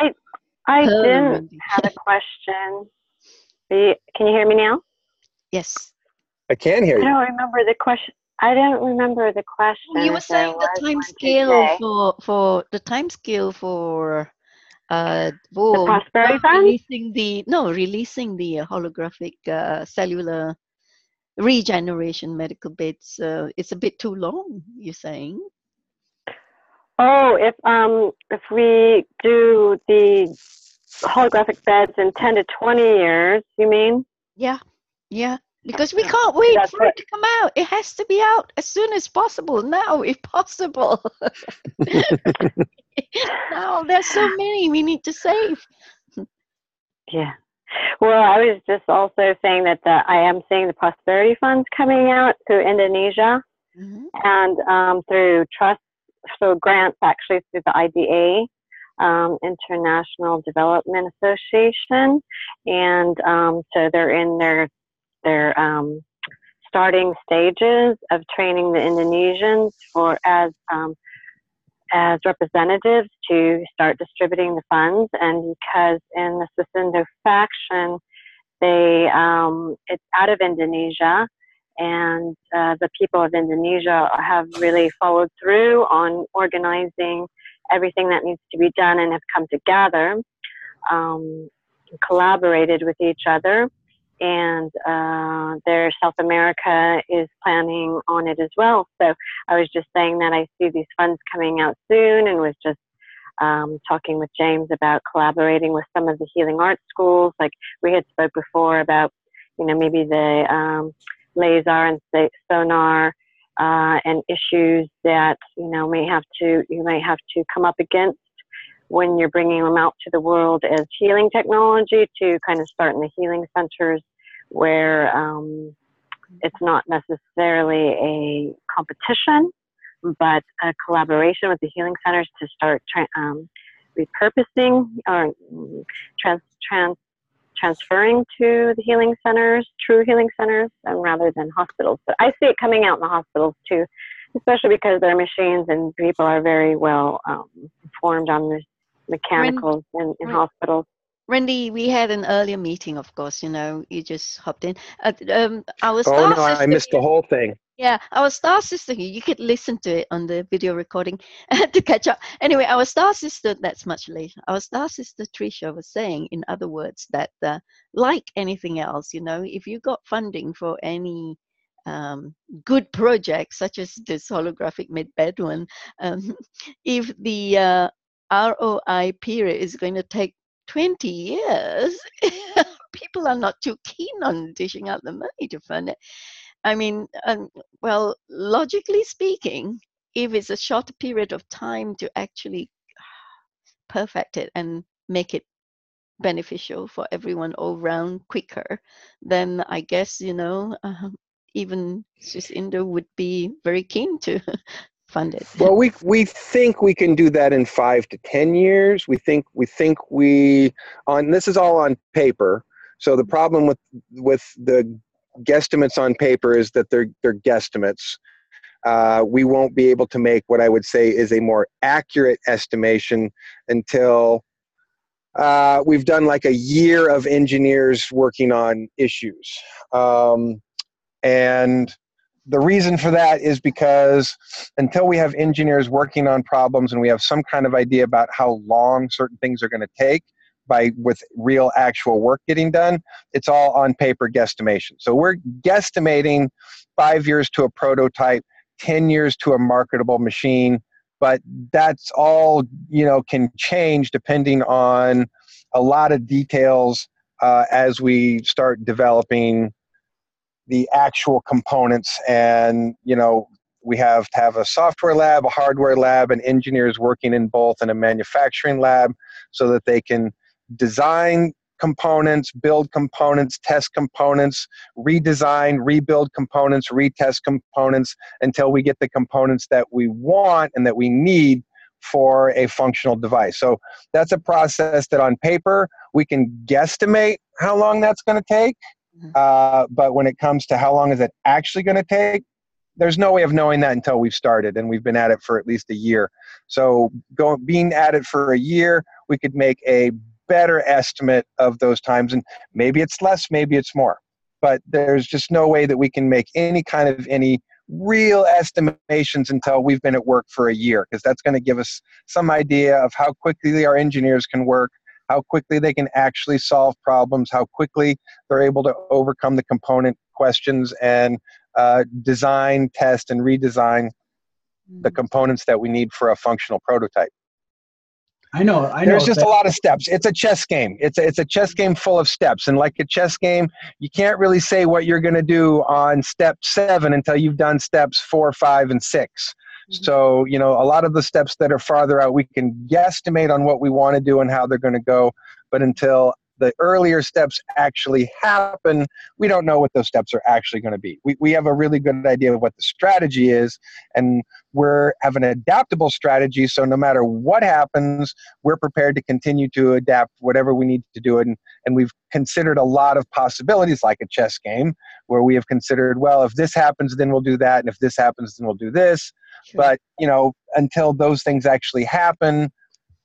I her, didn't Wendy. have a question. Can you hear me now? Yes. I can hear I you. don't remember the question. I don't remember the question. You were if there saying the was time one scale today. for the time scale for The Prosperity Fund? releasing the holographic cellular regeneration medical beds. It's a bit too long, you're saying? Oh, if we do the holographic beds in 10 to 20 years, you mean? Yeah, because we can't wait That's for it to come out. It has to be out as soon as possible now, if possible. Now there's so many we need to save. Yeah. Well, I was just also saying that I am seeing the prosperity funds coming out through Indonesia and through trusts, so grants actually through the IDA, International Development Association, and so they're in their starting stages of training the Indonesians as representatives to start distributing the funds. And because in the Sesindo faction, it's out of Indonesia, and the people of Indonesia have really followed through on organizing everything that needs to be done and have come together, collaborated with each other, and their South America is planning on it as well. So I was just saying that I see these funds coming out soon, and was just talking with James about collaborating with some of the healing arts schools. Like we had spoke before about, maybe the laser and sonar and issues that you might have to come up against when you're bringing them out to the world as healing technology, to kind of start in the healing centers where it's not necessarily a competition, but a collaboration with the healing centers to start repurposing or transferring to the healing centers, true healing centers, rather than hospitals. But I see it coming out in the hospitals too, especially because their machines and people are very well informed on the mechanicals in hospitals. Randy, we had an earlier meeting, of course, you just hopped in. Our Oh, no, I missed the whole thing. Yeah, our star sister here, you could listen to it on the video recording to catch up. Anyway, our star sister, that's much later. Our star sister, Tricia, was saying, in other words, that like anything else, if you got funding for any good project, such as this holographic mid-bed one, if the ROI period is going to take 20 years, people are not too keen on dishing out the money to fund it. I mean, well, logically speaking, if it's a shorter period of time to actually perfect it and make it beneficial for everyone all round quicker, then I guess, even Swiss Indo would be very keen to fund it. Well, we think we can do that in 5 to 10 years. We think this is all on paper. So the problem with the guesstimates on paper is that they're guesstimates. We won't be able to make what I would say is a more accurate estimation until we've done like a year of engineers working on issues. And the reason for that is because until we have engineers working on problems and we have some kind of idea about how long certain things are going to take with real actual work getting done, it's all on paper guesstimation. So we're guesstimating 5 years to a prototype, 10 years to a marketable machine, but that's all, can change depending on a lot of details as we start developing the actual components. And, we have to have a software lab, a hardware lab, and engineers working in both, and a manufacturing lab so that they can design components, build components, test components, redesign, rebuild components, retest components until we get the components that we want and that we need for a functional device. So that's a process that on paper we can guesstimate how long that's going to take. But when it comes to how long is it actually going to take, there's no way of knowing that until we've started, and we've been at it for at least a year. So being at it for a year, we could make a better estimate of those times, and maybe it's less, maybe it's more. But there's just no way that we can make any real estimations until we've been at work for a year, because that's going to give us some idea of how quickly our engineers can work, how quickly they can actually solve problems, how quickly they're able to overcome the component questions and design, test, and redesign the components that we need for a functional prototype. I know. There's just a lot of steps. It's a chess game. It's a chess game full of steps. And like a chess game, you can't really say what you're going to do on step 7 until you've done steps 4, 5, and 6. So, you know, a lot of the steps that are farther out, we can guesstimate on what we want to do and how they're going to go. But until the earlier steps actually happen, we don't know what those steps are actually going to be. We have a really good idea of what the strategy is, and have an adaptable strategy, so no matter what happens, we're prepared to continue to adapt whatever we need to do. And we've considered a lot of possibilities, like a chess game, where we have considered, well, if this happens, then we'll do that, and if this happens, then we'll do this. Sure. But, you know, until those things actually happen,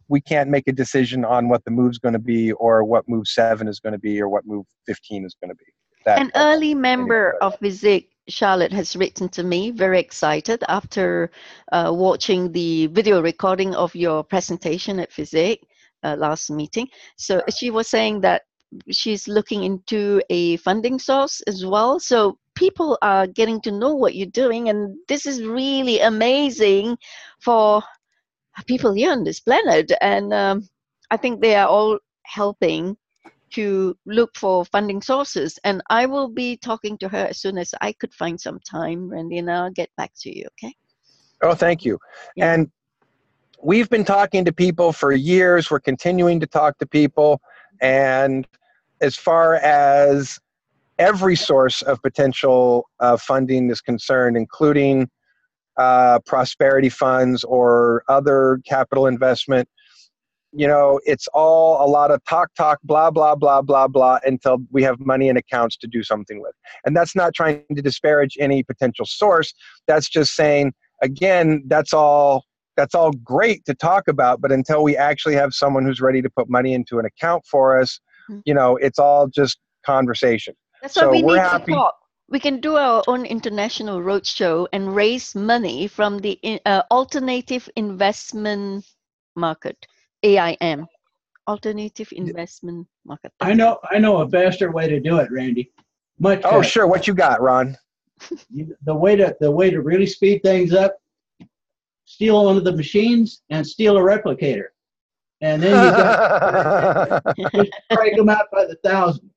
we can't make a decision on what the move's going to be, or what move 7 is going to be, or what move 15 is going to be. An early member of FESIG, Charlotte, has written to me, very excited, after watching the video recording of your presentation at FESIG last meeting. So she was saying that she's looking into a funding source as well. So people are getting to know what you're doing, and this is really amazing for people here on this planet. And I think they are all helping to look for funding sources. And I will be talking to her as soon as I could find some time, Randy, and I'll get back to you, okay? Oh, thank you. Yeah. And we've been talking to people for years. We're continuing to talk to people. And as far as every source of potential funding is concerned, including prosperity funds or other capital investment, you know, it's all a lot of talk, blah, blah, blah, blah, blah, until we have money in accounts to do something with. And that's not trying to disparage any potential source. That's just saying, again, that's all great to talk about, but until we actually have someone who's ready to put money into an account for us, you know, it's all just conversation. That's why we need to talk. We can do our own international roadshow and raise money from the alternative investment market. AIM, alternative investment market. I know a faster way to do it, Randy. Much faster. Sure. What you got, Ron? The way to really speed things up: steal one of the machines and steal a replicator, and then you got just break them out by the thousand.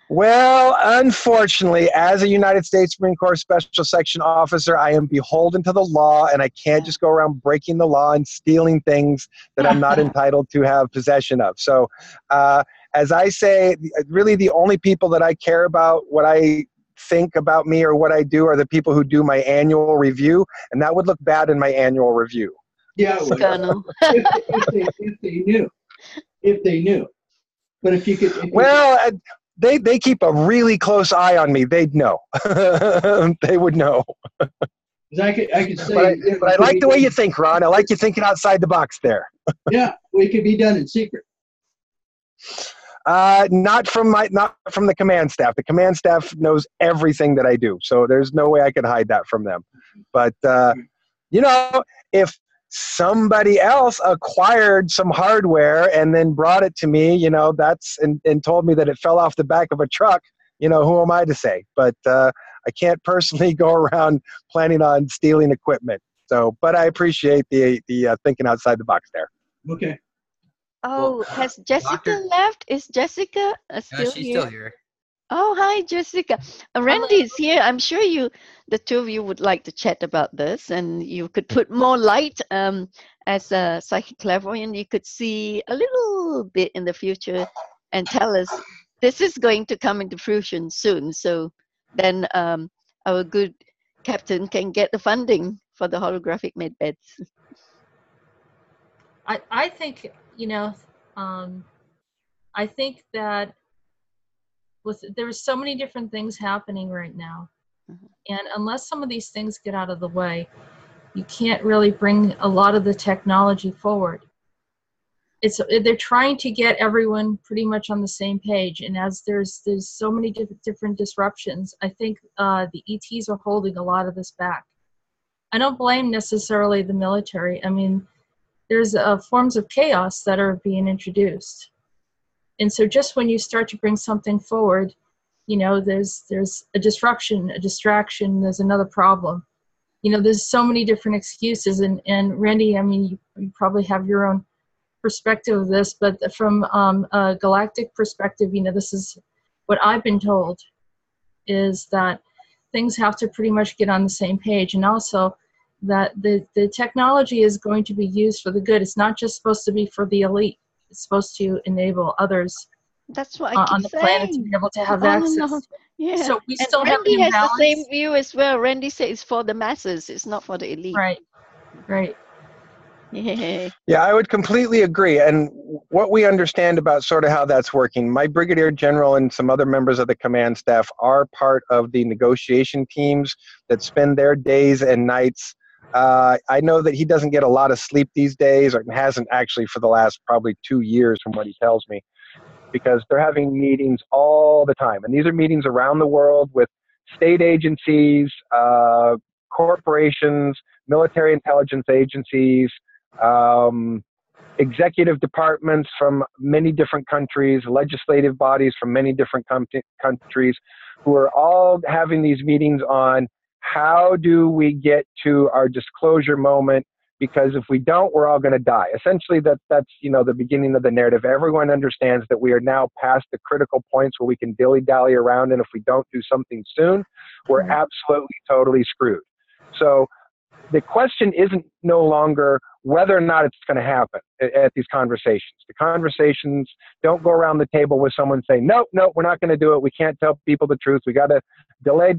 Well, unfortunately, as a United States Marine Corps Special Section officer, I am beholden to the law, and I can't just go around breaking the law and stealing things that I'm not entitled to have possession of. So, as I say, really the only people that I care about what I think about me or what I do are the people who do my annual review, and that would look bad in my annual review. Yeah, it would. If they knew. But if you could... They keep a really close eye on me. They'd know. They would know. I could say, but I like the way you think, Ron. I like you thinking outside the box there. Yeah, it could be done in secret. Not from the command staff. The command staff knows everything that I do, so there's no way I could hide that from them. But you know, if somebody else acquired some hardware and then brought it to me, you know, and told me that it fell off the back of a truck, you know, who am I to say? But I can't personally go around planning on stealing equipment. So, but I appreciate the thinking outside the box there. Okay. Oh, has Jessica left? Is Jessica still she's here? Still here. Oh, hi, Jessica. Randy's here. I'm sure the two of you would like to chat about this, and you could put more light. As a psychic clairvoyant, you could see a little bit in the future and tell us this is going to come into fruition soon. So then our good captain can get the funding for the holographic med beds. I think, you know, I think that there's so many different things happening right now. And unless some of these things get out of the way, you can't really bring a lot of the technology forward. They're trying to get everyone pretty much on the same page, and as there's so many different disruptions, I think the ETs are holding a lot of this back. I don't blame necessarily the military. I mean, there's forms of chaos that are being introduced, and so just when you start to bring something forward, you know, there's a disruption, a distraction, there's another problem. You know, there's so many different excuses, and Randy, I mean, you probably have your own perspective of this, but from a galactic perspective, you know, this is what I've been told, is that things have to pretty much get on the same page, and also that the technology is going to be used for the good. It's not just supposed to be for the elite. It's supposed to enable others. That's what I keep on the planet to be able to have access. No. Yeah. So we and still Randy have an has the same imbalance. view as well. Randy says it's for the masses. It's not for the elite. Right. Right. Yeah. Yeah, I would completely agree. And what we understand about sort of how that's working, my brigadier general and some other members of the command staff are part of the negotiation teams that spend their days and nights. I know that he doesn't get a lot of sleep these days, or hasn't actually for the last probably 2 years from what he tells me, because they're having meetings all the time. And these are meetings around the world with state agencies, corporations, military intelligence agencies, executive departments from many different countries, legislative bodies from many different countries, who are all having these meetings on how do we get to our disclosure moment, because if we don't, we're all going to die. Essentially, that's you know, the beginning of the narrative. Everyone understands that we are now past the critical points where we can dilly-dally around, and if we don't do something soon, we're absolutely, totally screwed. So the question isn't no longer whether or not it's going to happen at these conversations. The conversations don't go around the table with someone saying, nope, we're not going to do it. We can't tell people the truth. We got to delay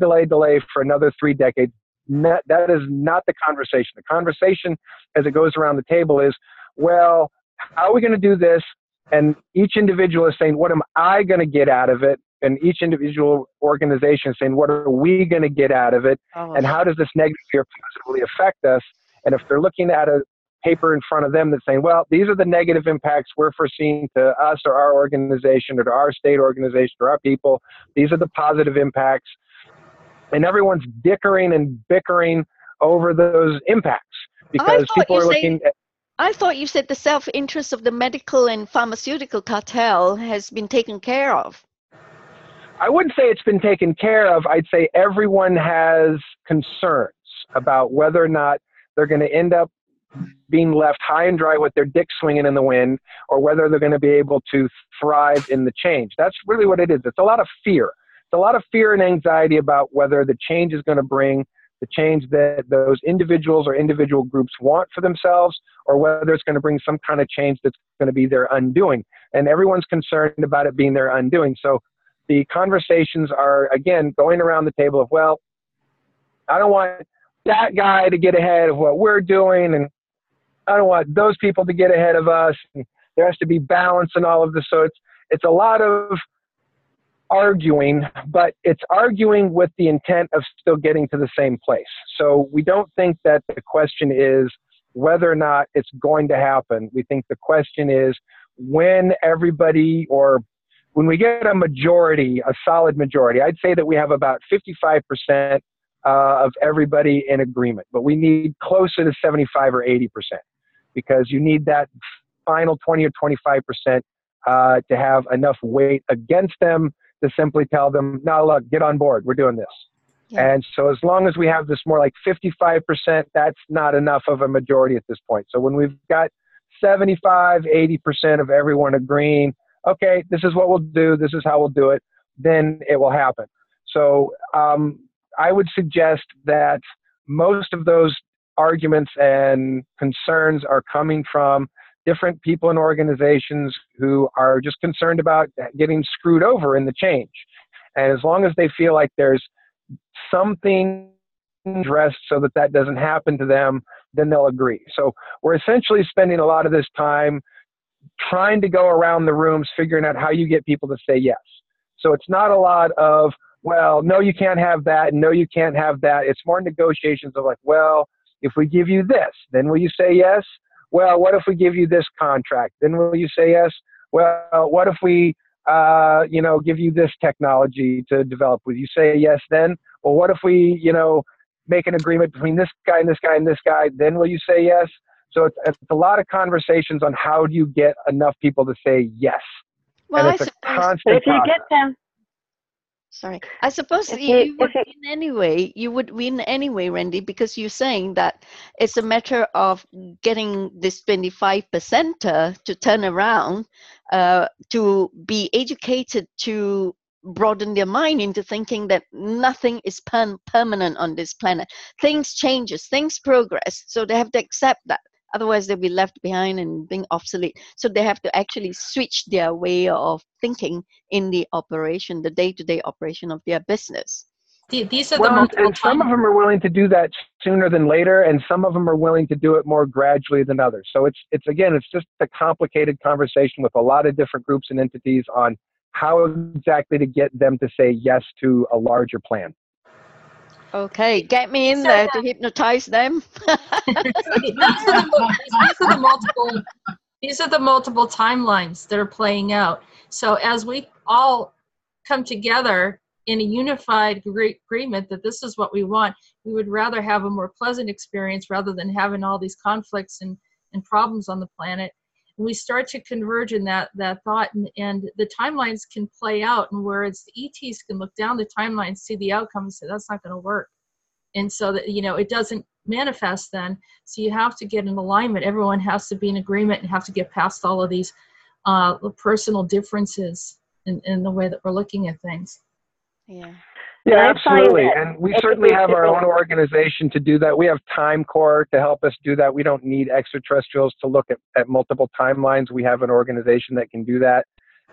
for another 3 decades. That is not the conversation. The conversation as it goes around the table is, well, how are we going to do this? And each individual is saying, what am I going to get out of it? And each individual organization is saying, what are we going to get out of it? And how does this negatively or positively affect us? And if they're looking at a paper in front of them that's saying, well, these are the negative impacts we're foreseeing to us or our organization or to our state organization or our people, these are the positive impacts. And everyone's dickering and bickering over those impacts because people are looking at. I thought you said the self-interest of the medical and pharmaceutical cartel has been taken care of. I wouldn't say it's been taken care of. I'd say everyone has concerns about whether or not they're going to end up being left high and dry with their dick swinging in the wind, or whether they're going to be able to thrive in the change. That's really what it is. It's a lot of fear. It's a lot of fear and anxiety about whether the change is going to bring the change that those individuals or individual groups want for themselves, or whether it's going to bring some kind of change that's going to be their undoing. And everyone's concerned about it being their undoing. So the conversations are, again, going around the table of, well, I don't want that guy to get ahead of what we're doing, and I don't want those people to get ahead of us. And there has to be balance and all of this. So it's a lot of arguing, but it's arguing with the intent of still getting to the same place. So we don't think that the question is whether or not it's going to happen. We think the question is when everybody, or when we get a majority, a solid majority. I'd say that we have about 55% of everybody in agreement, but we need closer to 75 or 80%, because you need that final 20 or 25% to have enough weight against them to simply tell them, no, look, get on board. We're doing this. Yeah. And so as long as we have this more like 55%, that's not enough of a majority at this point. So when we've got 75, 80% of everyone agreeing, okay, this is what we'll do, this is how we'll do it, then it will happen. So I would suggest that most of those arguments and concerns are coming from different people and organizations who are just concerned about getting screwed over in the change. And as long as they feel like there's something addressed so that that doesn't happen to them, then they'll agree. So we're essentially spending a lot of this time trying to go around the rooms, figuring out how you get people to say yes. So it's not a lot of, well, no, you can't have that. No, you can't have that. It's more negotiations of like, well, if we give you this, then will you say yes? Well, what if we give you this contract? Then will you say yes? Well, what if we, give you this technology to develop? Will you say yes then? Well, what if we, make an agreement between this guy and this guy and this guy? Then will you say yes? So it's a lot of conversations on how do you get enough people to say yes. Well, and it's a constant if you process. get them. Sorry, I suppose you would win anyway. You would win anyway, Randy, because you're saying that it's a matter of getting this 25% to turn around, to be educated, to broaden their mind into thinking that nothing is permanent on this planet. Things changes, things progress, so they have to accept that. Otherwise, they'll be left behind and being obsolete. So they have to actually switch their way of thinking in the operation, the day-to-day operation of their business. These are the multiple and some of them are willing to do that sooner than later, and some of them are willing to do it more gradually than others. So it's just a complicated conversation with a lot of different groups and entities on how exactly to get them to say yes to a larger plan. Okay, get me in there to hypnotize them. These are the multiple timelines that are playing out. So as we all come together in a unified agreement that this is what we want, we would rather have a more pleasant experience rather than having all these conflicts and problems on the planet. And we start to converge in that thought, and the timelines can play out, and whereas the ETs can look down the timeline, see the outcome, and say that's not going to work, and so that it doesn't manifest then. So you have to get in alignment. Everyone has to be in agreement and have to get past all of these personal differences in the way that we're looking at things. Yeah, absolutely. And we certainly have our own organization to do that. We have Time Corps to help us do that. We don't need extraterrestrials to look at multiple timelines. We have an organization that can do that.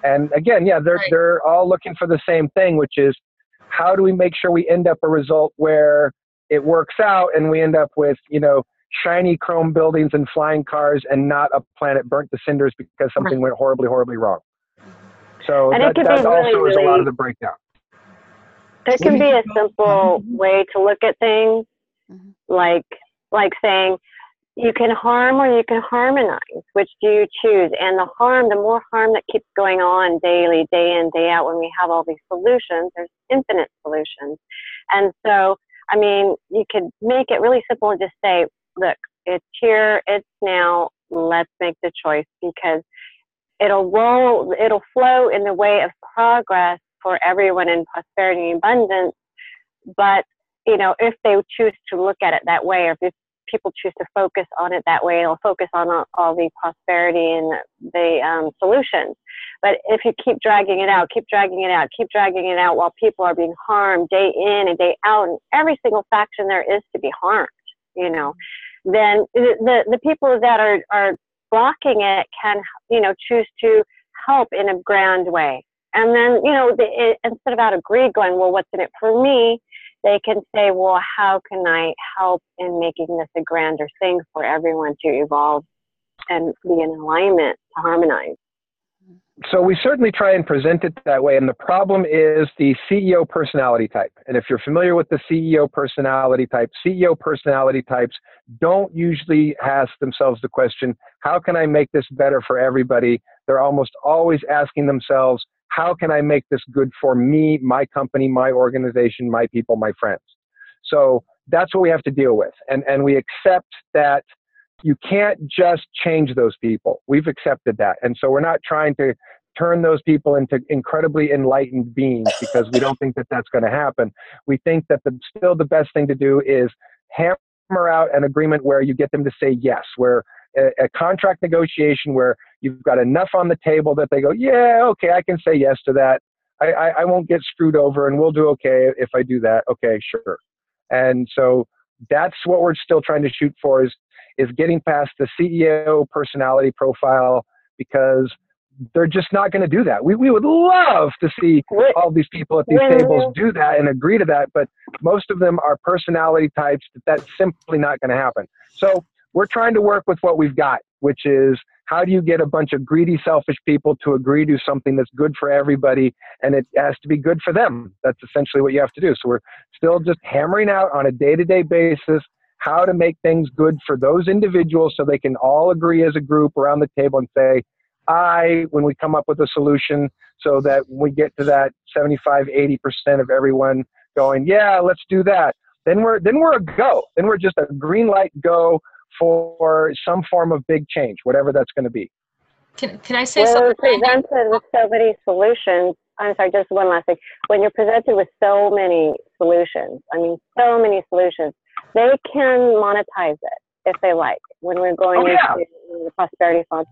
And again, they're all looking for the same thing, which is how do we make sure we end up a result where it works out and we end up with, shiny chrome buildings and flying cars and not a planet burnt to cinders because something went horribly, horribly wrong. So that also is a lot of the breakdown. There can be a simple way to look at things, like saying you can harm or you can harmonize. Which do you choose? And the more harm that keeps going on daily, day in, day out, when we have all these solutions, there's infinite solutions. And so, you could make it really simple and just say, look, it's here, it's now, let's make the choice, because it'll flow in the way of progress for everyone in prosperity and abundance. But, if they choose to look at it that way, or if people choose to focus on it that way, it'll focus on all the prosperity and the solutions. But if you keep dragging it out while people are being harmed day in and day out, and every single faction there is to be harmed, then the people that are blocking it can, choose to help in a grand way. And then, instead of out of greed going, well, what's in it for me? They can say, well, how can I help in making this a grander thing for everyone to evolve and be in alignment, to harmonize? So we certainly try and present it that way. And the problem is the CEO personality type. And if you're familiar with the CEO personality types don't usually ask themselves the question, how can I make this better for everybody? They're almost always asking themselves, how can I make this good for me, my company, my organization, my people, my friends? So that's what we have to deal with. And we accept that you can't just change those people. We've accepted that. And so we're not trying to turn those people into incredibly enlightened beings because we don't think that that's going to happen. We think that still the best thing to do is hammer out an agreement where you get them to say yes, where a contract negotiation where you've got enough on the table that they go, yeah, okay, I can say yes to that. I won't get screwed over and we'll do okay if I do that. Okay, sure. And so that's what we're still trying to shoot for is getting past the CEO personality profile, because they're just not going to do that. We would love to see all these people at these tables do that and agree to that, but most of them are personality types that's simply not going to happen. So we're trying to work with what we've got, which is how do you get a bunch of greedy, selfish people to agree to something that's good for everybody, and it has to be good for them. That's essentially what you have to do. So we're still just hammering out on a day-to-day basis how to make things good for those individuals so they can all agree as a group around the table and say, when we come up with a solution, so that when we get to that 75, 80% of everyone going, yeah, let's do that. Then we're a go. Then we're just a green light go for some form of big change, whatever that's going to be. Can I say something? When we're presented with so many solutions, I'm sorry, just one last thing. When you're presented with so many solutions, so many solutions, they can monetize it if they like when we're going into the prosperity funds.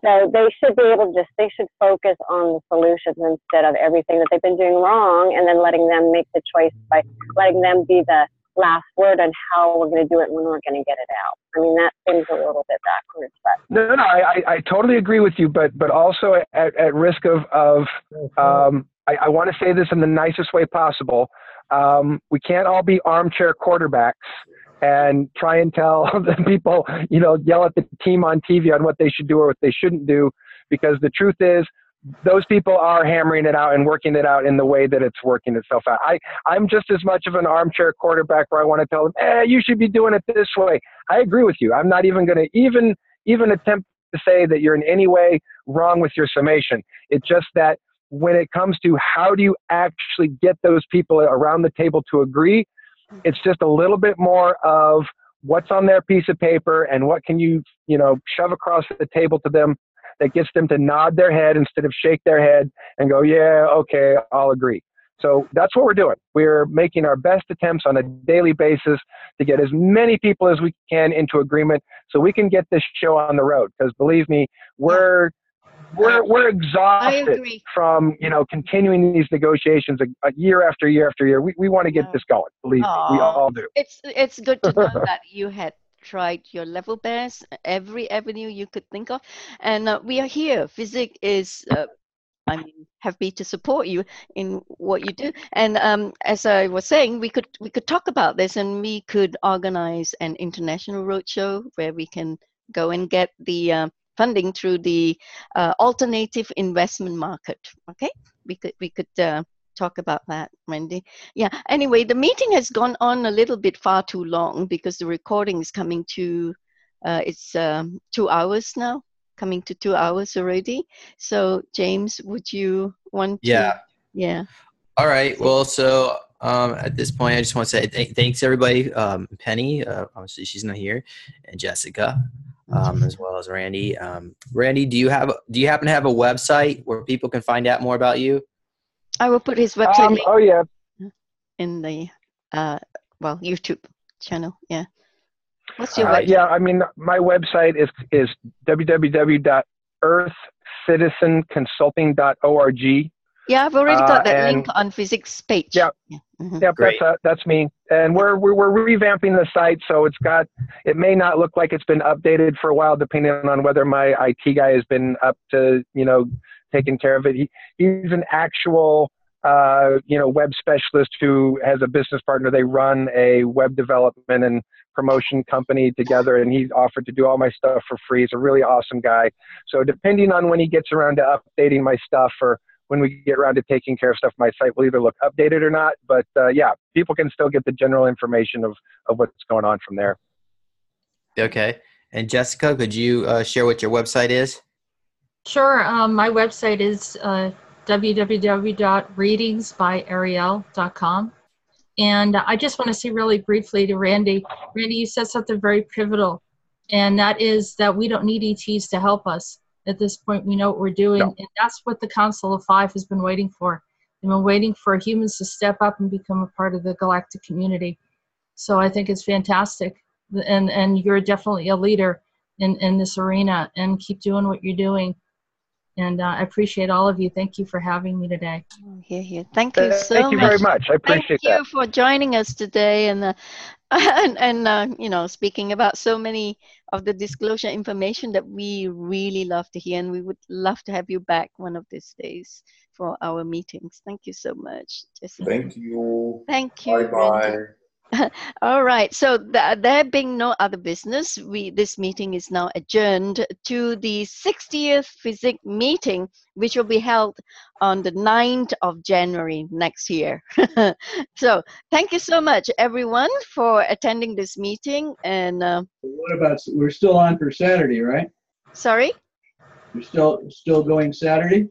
So they should be able to they should focus on the solutions instead of everything that they've been doing wrong, and then letting them make the choice by letting them be the last word on how we're going to do it and when we're going to get it out. That seems a little bit backwards. But No, I totally agree with you, but also at risk of I want to say this in the nicest way possible. We can't all be armchair quarterbacks and try and tell the people, yell at the team on TV on what they should do or what they shouldn't do, because the truth is those people are hammering it out and working it out in the way that it's working itself out. I'm just as much of an armchair quarterback where I want to tell them, you should be doing it this way. I agree with you. I'm not even going to even attempt to say that you're in any way wrong with your summation. It's just that when it comes to how do you actually get those people around the table to agree, it's just a little bit more of what's on their piece of paper and what can you shove across the table to them that gets them to nod their head instead of shake their head and go, yeah, okay, I'll agree. So that's what we're doing. We're making our best attempts on a daily basis to get as many people as we can into agreement so we can get this show on the road. Because believe me, we're exhausted from continuing these negotiations a year after year after year. We want to get this going. Believe me, we all do. It's good to know that you had tried your level best, every avenue you could think of, and we are here. FESIG is happy to support you in what you do. And as I was saying, we could talk about this, and we could organize an international roadshow where we can go and get the funding through the alternative investment market. Okay, we could talk about that, Wendy. Yeah, anyway, the meeting has gone on a little bit far too long because the recording is coming to it's 2 hours now, coming to 2 hours already. So James, would you want to? Yeah. All right, well, so at this point I just want to say thanks everybody. Penny, obviously she's not here, and Jessica, as well as Randy. Randy, do you happen to have a website where people can find out more about you? I will put his website link in the YouTube channel. Yeah. What's your website? Yeah, my website is www.earthcitizenconsulting.org. Yeah, I've already got that link on FESIG's page. Yeah, that's me. And we're revamping the site, so it may not look like it's been updated for a while, depending on whether my IT guy has been up to taking care of it. He's an actual web specialist who has a business partner. They run a web development and promotion company together, and he's offered to do all my stuff for free. He's a really awesome guy. So depending on when he gets around to updating my stuff, or when we get around to taking care of stuff, my site will either look updated or not. But yeah, people can still get the general information of what's going on from there. Okay. And Jessica, could you share what your website is? Sure. My website is www.readingsbyariel.com. And I just want to say really briefly to Randy. Randy, you said something very pivotal, and that is that we don't need ETs to help us. At this point, we know what we're doing, and that's what the Council of Five has been waiting for. They've been waiting for humans to step up and become a part of the galactic community. So I think it's fantastic, and you're definitely a leader in this arena, and keep doing what you're doing. And I appreciate all of you. Thank you for having me today. Here. Thank you so much. Thank you very much. I appreciate that. Thank you for joining us today, and speaking about so many of the disclosure information that we really love to hear, and we would love to have you back one of these days for our meetings. Thank you so much, Jessica. Thank you. Thank you. Bye-bye. All right. So there being no other business, this meeting is now adjourned to the 60th FESIG meeting, which will be held on the 9th of January next year. So thank you so much, everyone, for attending this meeting. And what about, we're still on for Saturday, right? Sorry? You're still going Saturday?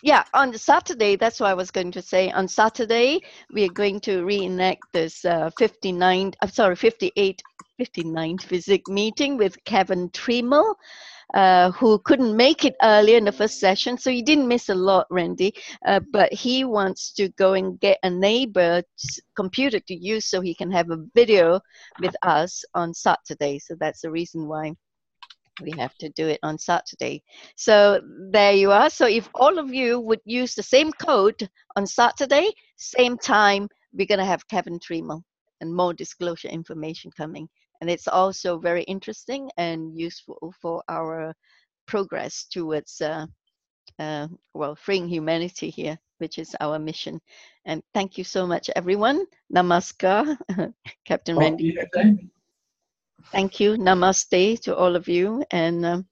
Yeah, on Saturday, that's what I was going to say. On Saturday, we are going to reenact this 59th FESIG meeting with Kevin Trimmel, who couldn't make it earlier in the first session. So you didn't miss a lot, Randy. But he wants to go and get a neighbor's computer to use so he can have a video with us on Saturday. So that's the reason why we have to do it on Saturday. So there you are. So if all of you would use the same code on Saturday, same time, we're going to have Kevin Trimmel and more disclosure information coming. And it's also very interesting and useful for our progress towards, freeing humanity here, which is our mission. And thank you so much, everyone. Namaskar, Captain Randy. Thank you. Namaste to all of you, and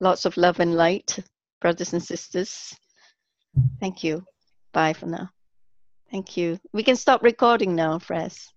lots of love and light, brothers and sisters. Thank you. Bye for now. Thank you. We can stop recording now, Fres.